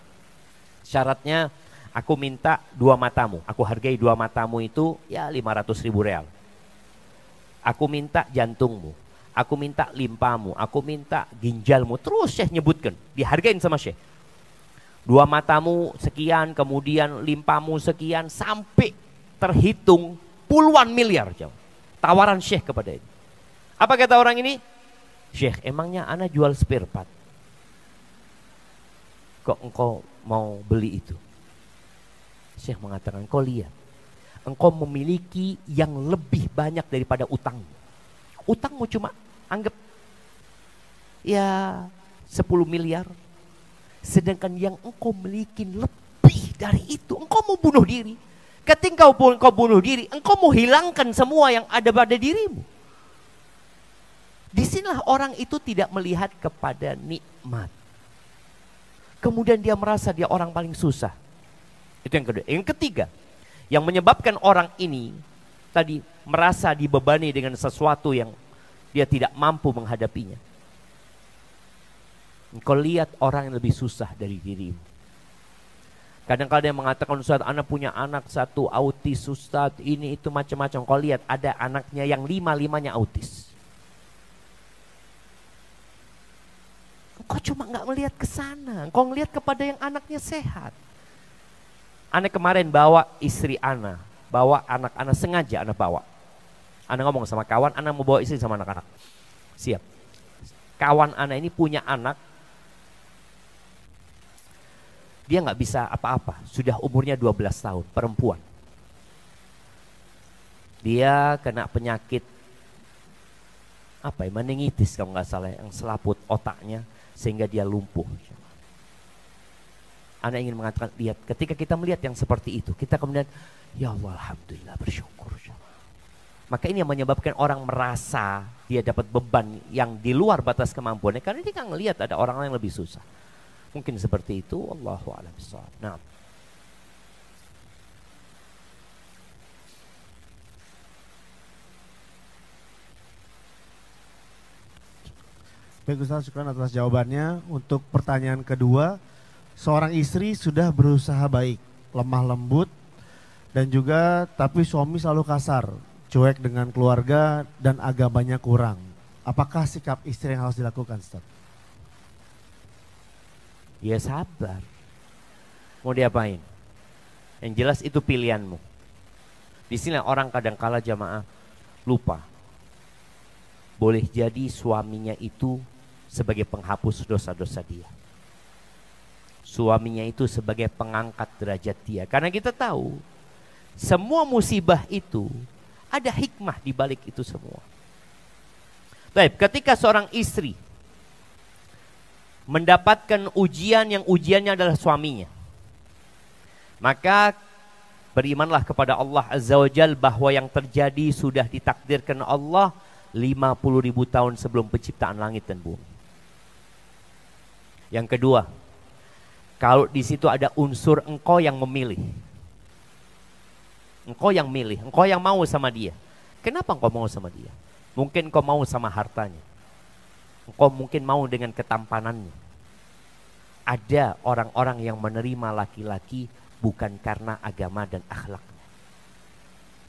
Syaratnya, aku minta 2 matamu. Aku hargai 2 matamu itu ya 500.000 real. Aku minta jantungmu. Aku minta limpamu. Aku minta ginjalmu. Terus syekh nyebutkan. Dihargain sama syekh. 2 matamu sekian, kemudian limpamu sekian, sampai terhitung puluhan miliar jauh. Tawaran syekh kepada ini. Apa kata orang ini? Syekh, emangnya ana jual spare part? Kok engkau mau beli itu? Syekh mengatakan, kau lihat. Engkau memiliki yang lebih banyak daripada utangmu. Utangmu cuma anggap ya 10 miliar. Sedangkan yang engkau miliki lebih dari itu. Engkau mau bunuh diri. Ketika engkau bunuh diri, engkau mau hilangkan semua yang ada pada dirimu. Disinilah orang itu tidak melihat kepada nikmat. Kemudian dia merasa dia orang paling susah. Itu yang kedua. Yang ketiga, yang menyebabkan orang ini tadi merasa dibebani dengan sesuatu yang dia tidak mampu menghadapinya. Engkau lihat orang yang lebih susah dari dirimu. Kadang-kadang yang mengatakan, Ustaz, anak punya anak satu autis, Ustaz, ini itu macam-macam. Engkau lihat ada anaknya yang lima-limanya autis. Engkau cuma nggak melihat ke sana. Engkau ngelihat kepada yang anaknya sehat. Anak kemarin bawa istri Ana, bawa anak-anak, sengaja Ana bawa. Ana ngomong sama kawan, Ana mau bawa istri sama anak-anak. Siap. Kawan Ana ini punya anak, dia nggak bisa apa-apa, sudah umurnya 12 tahun, perempuan. Dia kena penyakit meningitis kalau nggak salah, yang selaput otaknya sehingga dia lumpuh. Ana ingin mengatakan, lihat, ketika kita melihat yang seperti itu, kita kemudian, ya Allah, alhamdulillah, bersyukur. Maka ini yang menyebabkan orang merasa dia dapat beban yang di luar batas kemampuannya, karena dia nggak ngelihat ada orang yang lebih susah. Mungkin seperti itu, Allahu a'lam bishawab. Nah. Baik Ustaz, syukran atas jawabannya. Untuk pertanyaan kedua, seorang istri sudah berusaha baik, lemah lembut, dan juga tapi suami selalu kasar, cuek dengan keluarga dan agamanya kurang. Apakah sikap istri yang harus dilakukan, Ustaz? Ya sabar. Mau diapain? Yang jelas itu pilihanmu. Di sini orang kadang-kala jamaah lupa. Boleh jadi suaminya itu sebagai penghapus dosa-dosa dia. Suaminya itu sebagai pengangkat derajat dia. Karena kita tahu semua musibah itu ada hikmah di balik itu semua. Baik, ketika seorang istri mendapatkan ujian yang ujiannya adalah suaminya, maka berimanlah kepada Allah Azza wa Jal bahwa yang terjadi sudah ditakdirkan Allah 50.000 tahun sebelum penciptaan langit dan bumi. Yang kedua, kalau di situ ada unsur engkau yang memilih, engkau yang milih, engkau yang mau sama dia. Kenapa engkau mau sama dia? Mungkin engkau mau sama hartanya. Engkau mungkin mau dengan ketampanannya. Ada orang-orang yang menerima laki-laki bukan karena agama dan akhlaknya.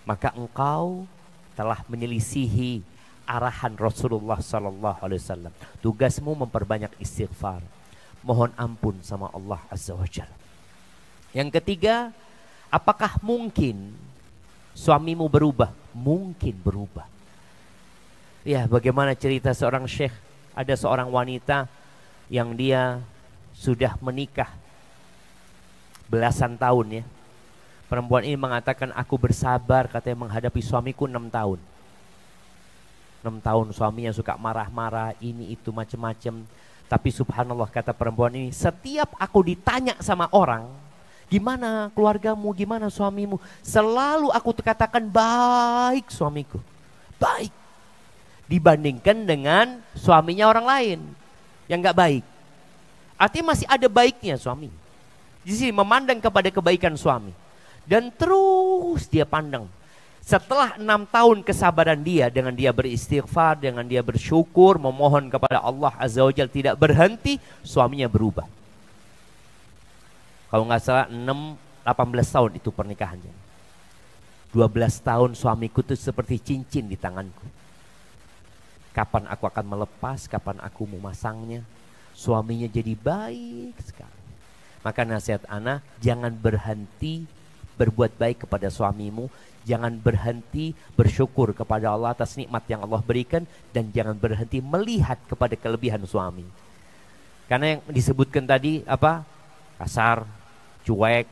Maka engkau telah menyelisihi arahan Rasulullah SAW. Tugasmu memperbanyak istighfar. Mohon ampun sama Allah Azza wa Jalla. Yang ketiga, apakah mungkin suamimu berubah? Mungkin berubah. Ya, bagaimana cerita seorang syekh, ada seorang wanita yang dia sudah menikah belasan tahun ya. Perempuan ini mengatakan, aku bersabar katanya menghadapi suamiku 6 tahun. 6 tahun suaminya suka marah-marah, ini itu macam-macam. Tapi subhanallah kata perempuan ini, setiap aku ditanya sama orang, gimana keluargamu, gimana suamimu, selalu aku katakan baik suamiku, baik. Dibandingkan dengan suaminya orang lain yang gak baik. Artinya masih ada baiknya suami. Jadi memandang kepada kebaikan suami. Dan terus dia pandang. Setelah 6 tahun kesabaran dia, dengan dia beristighfar, dengan dia bersyukur, memohon kepada Allah Azza wa Jalla, tidak berhenti, suaminya berubah. Kalau nggak salah 18 tahun itu pernikahannya. 12 tahun suamiku itu seperti cincin di tanganku. Kapan aku akan melepas, kapan aku memasangnya. Suaminya jadi baik sekali. Maka nasihat ana, jangan berhenti berbuat baik kepada suamimu. Jangan berhenti bersyukur kepada Allah atas nikmat yang Allah berikan. Dan jangan berhenti melihat kepada kelebihan suami. Karena yang disebutkan tadi apa? Kasar, cuek,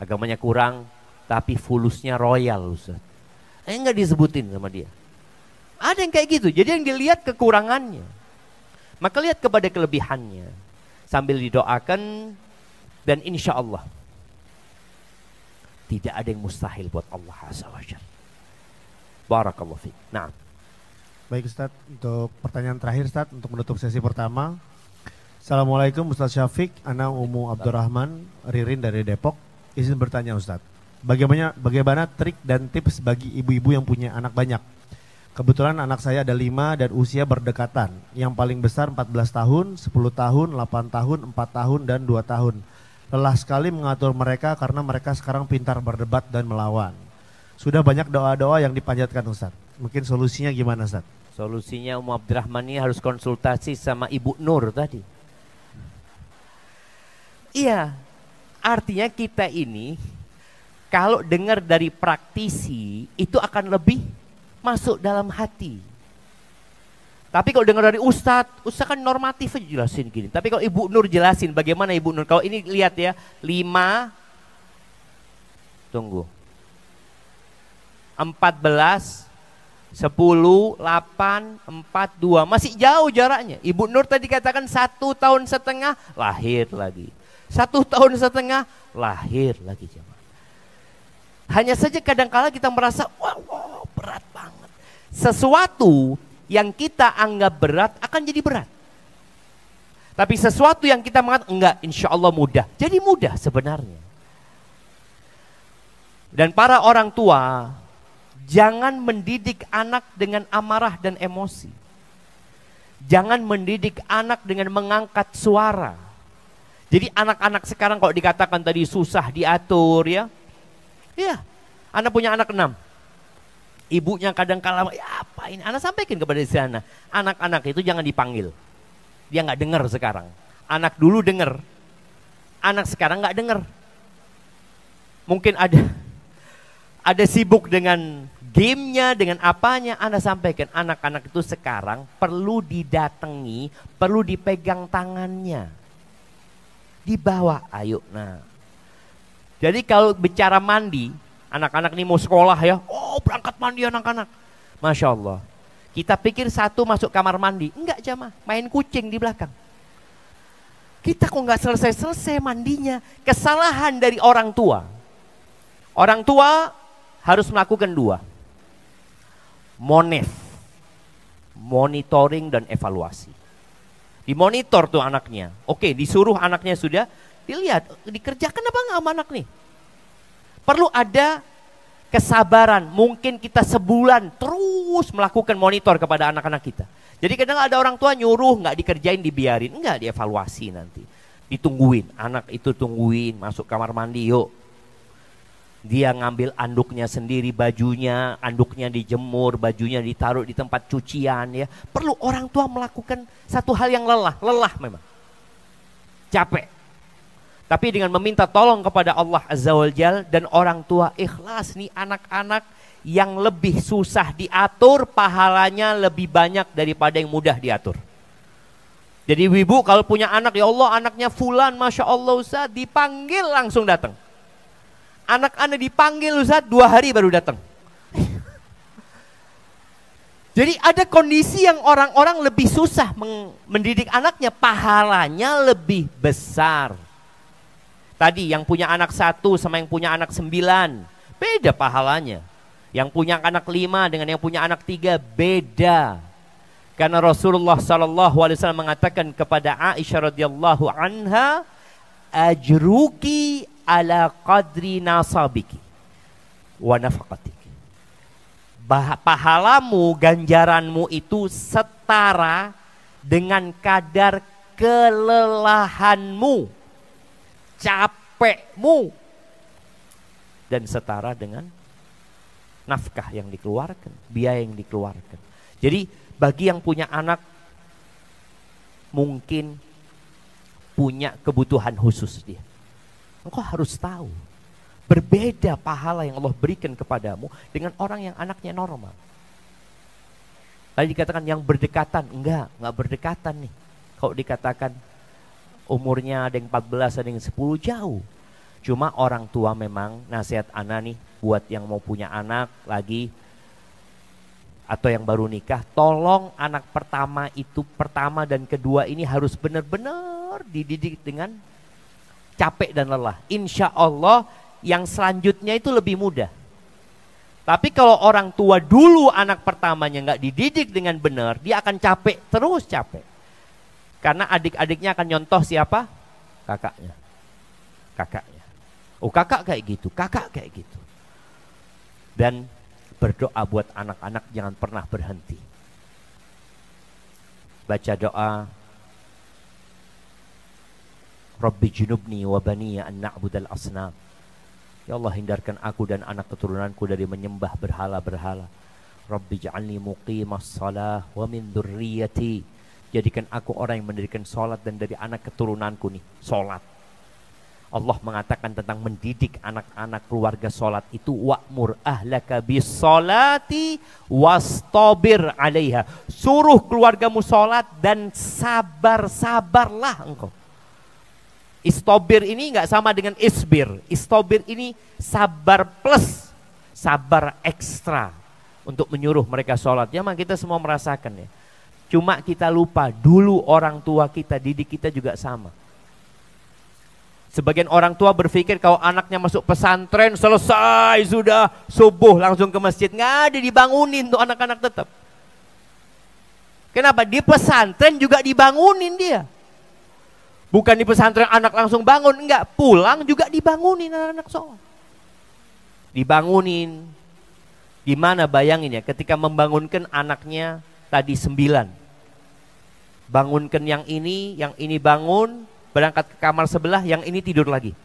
agamanya kurang, tapi fulusnya royal, Ustaz. Enggak disebutin sama dia. Ada yang kayak gitu. Jadi yang dilihat kekurangannya. Maka lihat kepada kelebihannya. Sambil didoakan. Dan insya Allah tidak ada yang mustahil buat Allah Azza wa Jalla. Barakallahu fiik. Nah. Baik Ustaz, untuk pertanyaan terakhir Ustaz, untuk menutup sesi pertama. Assalamualaikum Ustaz Syafiq, ana Umu Abdurrahman, Ririn dari Depok. Izin bertanya Ustaz, bagaimana trik dan tips bagi ibu-ibu yang punya anak banyak? Kebetulan anak saya ada 5 dan usia berdekatan. Yang paling besar 14 tahun, 10 tahun, 8 tahun, 4 tahun, dan 2 tahun. Lelah sekali mengatur mereka karena mereka sekarang pintar berdebat dan melawan. Sudah banyak doa-doa yang dipanjatkan Ustaz. Mungkin solusinya gimana Ustaz? Solusinya Abdurrahman ini harus konsultasi sama Ibu Nur tadi. Iya, artinya kita ini kalau dengar dari praktisi itu akan lebih masuk dalam hati. Tapi kalau dengar dari Ustadz kan normatif aja jelasin gini. Tapi kalau Ibu Nur jelasin bagaimana Ibu Nur. Kalau ini lihat ya, 5, tunggu, 14, 10, 8, 4, 2. Masih jauh jaraknya. Ibu Nur tadi katakan 1 tahun setengah lahir lagi. 1 tahun setengah lahir lagi. Hanya saja kadang-kala kita merasa, wow, berat banget. Sesuatu yang kita anggap berat akan jadi berat. Tapi sesuatu yang kita mengatakan, enggak, insya Allah mudah. Jadi mudah sebenarnya. Dan para orang tua, jangan mendidik anak dengan amarah dan emosi. Jangan mendidik anak dengan mengangkat suara. Jadi anak-anak sekarang kalau dikatakan tadi susah diatur ya. Iya, anak punya anak 6. Ibunya kadang-kala, ya apa ini? Anak sampaikan kepada istri anak. Anak-anak itu jangan dipanggil. Dia nggak dengar sekarang. Anak dulu dengar. Anak sekarang nggak dengar. Mungkin ada sibuk dengan gamenya, dengan apanya. Anda sampaikan, anak-anak itu sekarang perlu didatangi, perlu dipegang tangannya. Dibawa, ayo. Nah, jadi kalau bicara mandi, anak-anak ini mau sekolah ya, oh berangkat mandi anak-anak. Masya Allah. Kita pikir satu masuk kamar mandi, enggak jamaah, main kucing di belakang. Kita kok nggak selesai-selesai mandinya. Kesalahan dari orang tua. Orang tua harus melakukan 2. Monitoring dan evaluasi. Dimonitor tuh anaknya. Oke, disuruh anaknya sudah, dilihat, dikerjakan apa enggak sama anak nih. Perlu ada kesabaran. Mungkin kita sebulan terus melakukan monitor kepada anak-anak kita. Jadi kadang ada orang tua nyuruh nggak dikerjain, dibiarin. Enggak, dievaluasi nanti. Ditungguin, anak itu tungguin, masuk kamar mandi yuk. Dia ngambil anduknya sendiri, bajunya, anduknya dijemur, bajunya ditaruh di tempat cucian ya. Perlu orang tua melakukan satu hal yang lelah memang. Capek. Tapi dengan meminta tolong kepada Allah Azza wa Jal dan orang tua ikhlas nih, anak-anak yang lebih susah diatur pahalanya lebih banyak daripada yang mudah diatur. Jadi ibu kalau punya anak, ya Allah anaknya fulan, Masya Allah Ustaz, dipanggil langsung datang. Anak-anak dipanggil Ustaz 2 hari baru datang. Jadi ada kondisi yang orang-orang lebih susah mendidik anaknya, pahalanya lebih besar. Tadi yang punya anak 1 sama yang punya anak 9, beda pahalanya. Yang punya anak 5 dengan yang punya anak 3 beda. Karena Rasulullah SAW mengatakan kepada Aisyah radhiyallahu anha, ajruki ala qadri nasabiki wa nafaqatiki. Pahalamu, ganjaranmu itu setara dengan kadar kelelahanmu, capekmu, dan setara dengan nafkah yang dikeluarkan, biaya yang dikeluarkan. Jadi bagi yang punya anak mungkin punya kebutuhan khusus dia, engkau harus tahu berbeda pahala yang Allah berikan kepadamu dengan orang yang anaknya normal. Tadi dikatakan yang berdekatan, enggak berdekatan nih. Kalau dikatakan umurnya ada yang 14, ada yang 10, jauh. Cuma orang tua memang nasihat ana nih buat yang mau punya anak lagi atau yang baru nikah, tolong anak pertama dan kedua ini harus benar-benar dididik dengan capek dan lelah. Insya Allah yang selanjutnya itu lebih mudah. Tapi kalau orang tua dulu anak pertamanya nggak dididik dengan benar, dia akan capek, terus capek. Karena adik-adiknya akan nyontoh siapa? Kakaknya. Oh kakak kayak gitu, kakak kayak gitu. Dan Berdoa buat anak-anak, jangan pernah berhenti. Baca doa, Rabbi junubni wa baniya an na'budal asnam. Ya Allah, hindarkan aku dan anak keturunanku dari menyembah berhala-berhala. Rabbi ja'alni muqimas salah wa min dzurriyyati. Jadikan aku orang yang mendirikan salat dan dari anak keturunanku nih, salat. Allah mengatakan tentang mendidik anak-anak keluarga salat itu, wa'mur ahlaka bis salati wastabir 'alaiha. Suruh keluargamu salat dan sabar-sabarlah engkau. Istobir ini enggak sama dengan isbir. Istobir ini sabar plus, sabar ekstra untuk menyuruh mereka sholat. Ya, kita semua merasakan ya. Cuma kita lupa, dulu orang tua kita, didik kita juga sama. Sebagian orang tua berpikir kalau anaknya masuk pesantren, selesai sudah, subuh langsung ke masjid. Nggak ada, dibangunin tuh anak-anak tetap. Kenapa? Di pesantren juga dibangunin dia. Bukan di pesantren anak langsung bangun, enggak, pulang juga dibangunin anak-anak sholat. Dibangunin. Gimana bayangin ya, ketika membangunkan anaknya tadi 9. Bangunkan yang ini bangun, berangkat ke kamar sebelah, yang ini tidur lagi.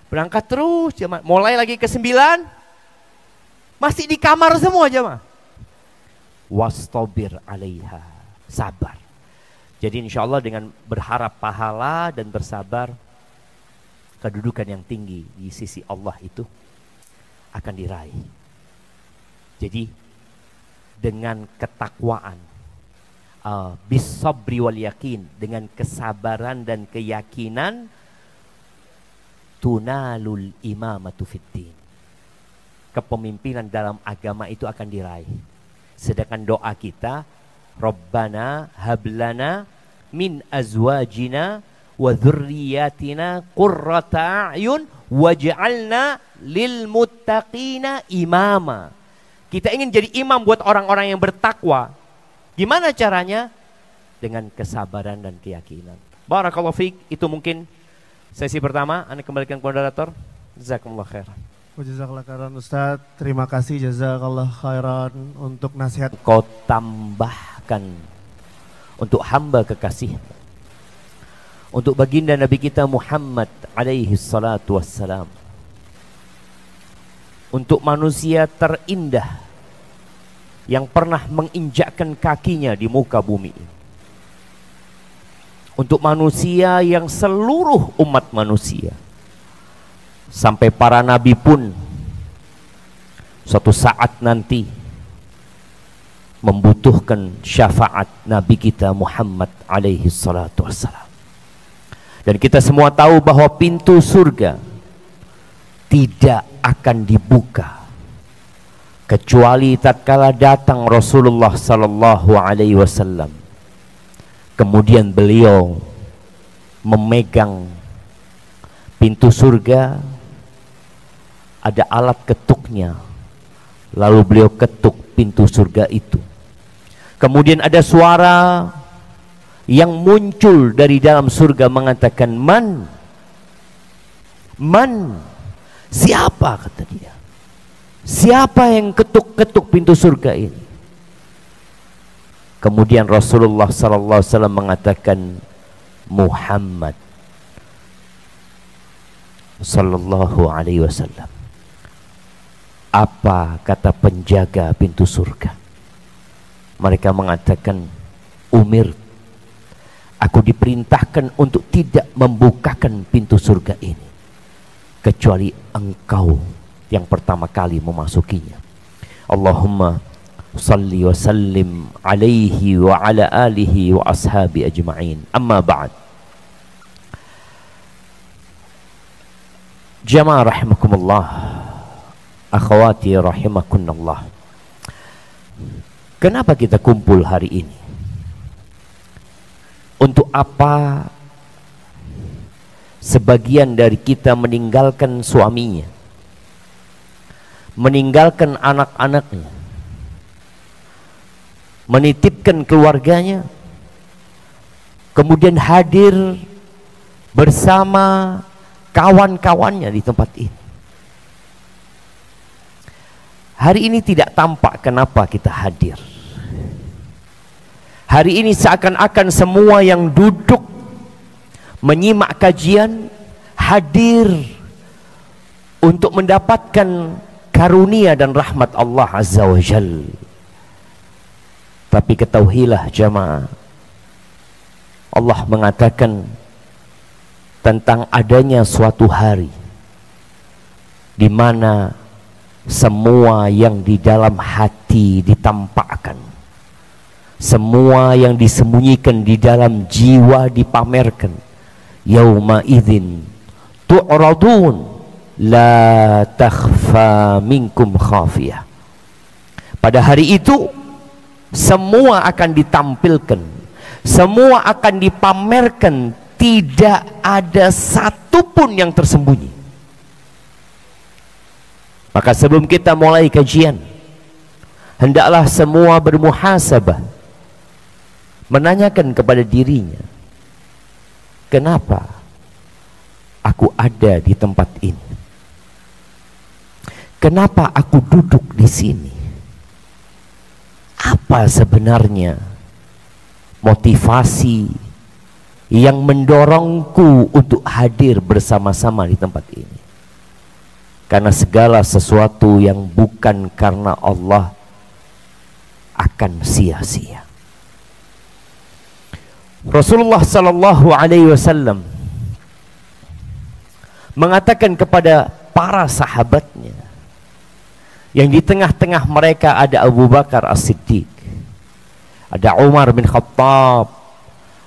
Berangkat terus, jemaah. Mulai lagi ke 9, masih di kamar semua jemaah. Wastabir 'alaiha, sabar. Jadi insya Allah dengan berharap pahala dan bersabar, kedudukan yang tinggi di sisi Allah itu akan diraih. Jadi dengan ketakwaan, bisabri wal yakin, dengan kesabaran dan keyakinan, tunalul imamatu fiddin, kepemimpinan dalam agama itu akan diraih. Sedangkan doa kita, Rabbana hablana min azwajina wa dzurriyyatina qurrata a'yun waj'alna lil muttaqina imama. Kita ingin jadi imam buat orang-orang yang bertakwa. Gimana caranya? Dengan kesabaran dan keyakinan. Barakallahu fiik. Itu mungkin sesi pertama. Anda kembalikan ke moderator. Jazakumullah khairan. Jazakallah khairan Ustaz. Terima kasih jazakallah khairan untuk nasihat. Kau tambahkan untuk hamba kekasih, untuk baginda Nabi kita Muhammad alaihi salatu wassalam, untuk manusia terindah yang pernah menginjakkan kakinya di muka bumi, untuk manusia yang seluruh umat manusia, sampai para nabi pun suatu saat nanti membutuhkan syafaat Nabi kita Muhammad alaihi salatu wassalam. Dan kita semua tahu bahwa pintu surga tidak akan dibuka kecuali tatkala datang Rasulullah sallallahu alaihi wasallam. Kemudian beliau memegang pintu surga, ada alat ketuknya, lalu beliau ketuk pintu surga itu. Kemudian ada suara yang muncul dari dalam surga mengatakan, Man, siapa, kata dia, siapa yang ketuk-ketuk pintu surga ini? Kemudian Rasulullah sallallahu alaihi wasallam mengatakan, Muhammad sallallahu alaihi wasallam. Apa kata penjaga pintu surga? Mereka mengatakan, Umir, aku diperintahkan untuk tidak membukakan pintu surga ini kecuali engkau yang pertama kali memasukinya. Allahumma salli wa sallim alaihi wa ala alihi wa ashabi ajma'in. Amma ba'd. Jamaah rahimakumullah, akhwati rahimakunallah. Kenapa kita kumpul hari ini? Untuk apa sebagian dari kita meninggalkan suaminya, meninggalkan anak-anaknya, menitipkan keluarganya, kemudian hadir bersama kawan-kawannya di tempat ini? Hari ini tidak tampak kenapa kita hadir. Hari ini seakan-akan semua yang duduk menyimak kajian hadir untuk mendapatkan karunia dan rahmat Allah Azza wa Jal. Tapi ketahuilah jamaah, Allah mengatakan tentang adanya suatu hari di mana semua yang di dalam hati ditampakkan, semua yang disembunyikan di dalam jiwa dipamerkan. Yauma idzin tu'radun la takhfa minkum khafiyah. Pada hari itu semua akan ditampilkan, semua akan dipamerkan, tidak ada satupun yang tersembunyi. Maka sebelum kita mulai kajian, hendaklah semua bermuhasabah, menanyakan kepada dirinya, kenapa aku ada di tempat ini? Kenapa aku duduk di sini? Apa sebenarnya motivasi yang mendorongku untuk hadir bersama-sama di tempat ini? Karena segala sesuatu yang bukan karena Allah akan sia-sia. Rasulullah sallallahu alaihi wasallam mengatakan kepada para sahabatnya, yang di tengah-tengah mereka ada Abu Bakar As-Siddiq, ada Umar bin Khattab,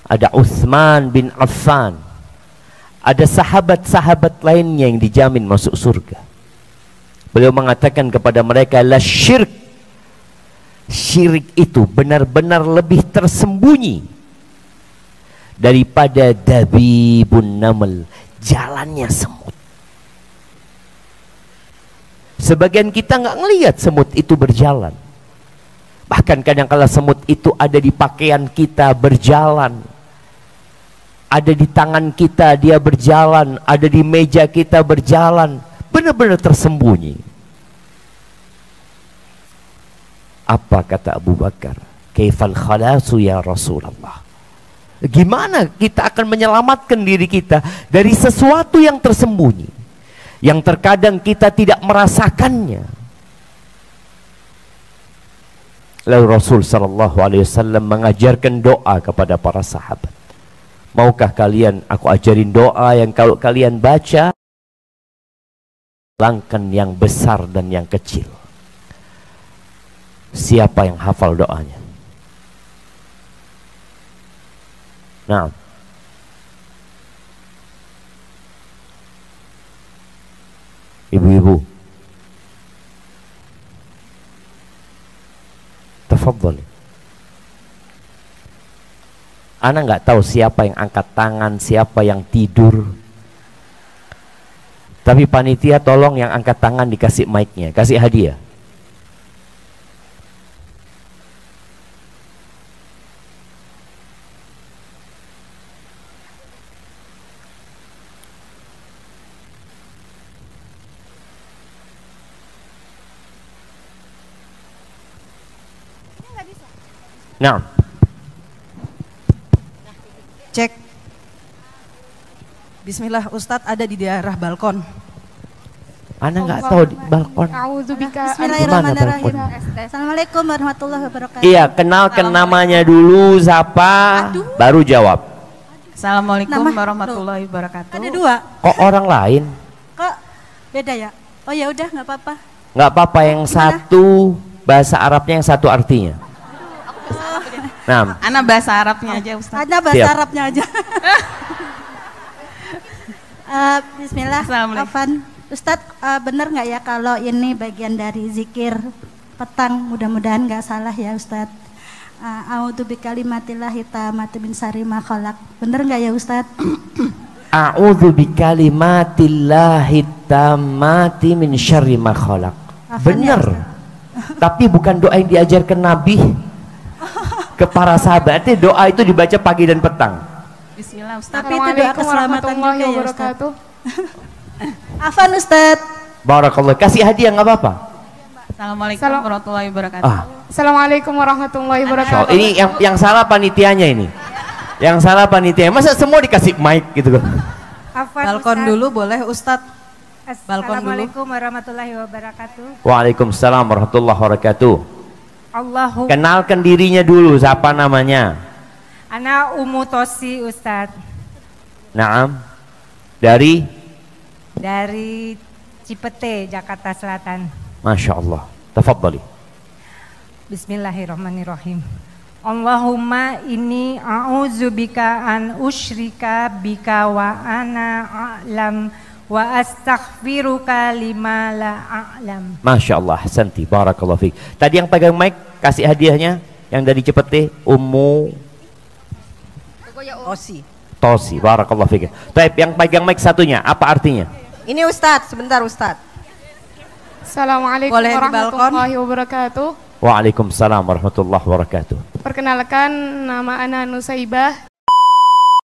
ada Uthman bin Affan, ada sahabat-sahabat lainnya yang dijamin masuk surga. Beliau mengatakan kepada mereka, la syirk, syirik itu benar-benar lebih tersembunyi daripada dabibun naml, jalannya semut. Sebagian kita nggak ngelihat semut itu berjalan. Bahkan kadang-kala semut itu ada di pakaian kita berjalan, ada di tangan kita dia berjalan, ada di meja kita berjalan, benar-benar tersembunyi. Apa kata Abu Bakar? Kaifal khalasu ya Rasulullah? Gimana kita akan menyelamatkan diri kita dari sesuatu yang tersembunyi, yang terkadang kita tidak merasakannya? Lalu Rasul sallallahu alaihi wasallam mengajarkan doa kepada para sahabat. Maukah kalian aku ajarin doa yang kalau kalian baca, hilangkan yang besar dan yang kecil? Siapa yang hafal doanya? Nah, ibu-ibu, tafadhali. Ana nggak tahu siapa yang angkat tangan, siapa yang tidur. Tapi panitia tolong yang angkat tangan dikasih mic-nya, kasih hadiah. Nah, cek. Bismillah, Ustadz ada di daerah balkon. Ana nggak tahu di balkon. Bismillahirrahmanirrahim. Assalamualaikum warahmatullahi wabarakatuh. Iya, kenalkan namanya dulu, siapa, baru jawab. Assalamualaikum warahmatullahi wabarakatuh. Ada dua. Kok orang lain? Kok beda ya? Oh ya udah, nggak apa-apa. Nggak apa-apa, yang satu bahasa Arabnya, yang satu artinya. Nah, Ana bahasa Arabnya aja, Ustaz. Ana bahasa Arabnya aja. Bismillah. Afan, Ustadz, benar nggak ya kalau ini bagian dari zikir petang? Mudah-mudahan nggak salah ya Ustadz. A'udzu bikalimatillahi tammati min syarri ma khalaq. Benar nggak ya Ustadz? A'udzu bikalimatillahi tammati min syarri ma khalaq. Benar. Tapi bukan doa yang diajarkan Nabi ke para sahabat. Doa itu dibaca pagi dan petang. Bismillah Ustaz. Tapi itu doa keselamatan juga ya Ustaz. Afan Ustaz. Barakallah. Kasih hadiah nggak apa-apa. Assalamualaikum warahmatullahi wabarakatuh. Assalamualaikum warahmatullahi wabarakatuh. Ini yang salah panitianya ini. Yang salah panitia. Masa semua dikasih mic gitu kan? Balkon dulu boleh Ustadz. Balkon dulu. Assalamualaikum warahmatullahi wabarakatuh. Waalaikumsalam warahmatullahi wabarakatuh. Allahu. Kenalkan dirinya dulu, siapa namanya? Ana Umu Tosi Ustadz. Naam. Dari Cipete, Jakarta Selatan. Masya Allah. Tafadhali. Bismillahirrahmanirrahim. Allahumma inni a'udzubika an usyrika bika wa ana a'lam wa astaghfiruka lima la a'lam. Masya Allah, Santi, barakallahu fiik. Tadi yang pegang mic, kasih hadiahnya. Yang dari Cipete, Ummu Tosi, barakallahu fiik. Baik, yang pegang mic satunya, apa artinya? Ini Ustadz, sebentar Ustadz. Assalamualaikum Boleh di balkon? warahmatullahi wabarakatuh. Waalaikumsalam warahmatullahi wabarakatuh. Perkenalkan, nama Ana Nusaibah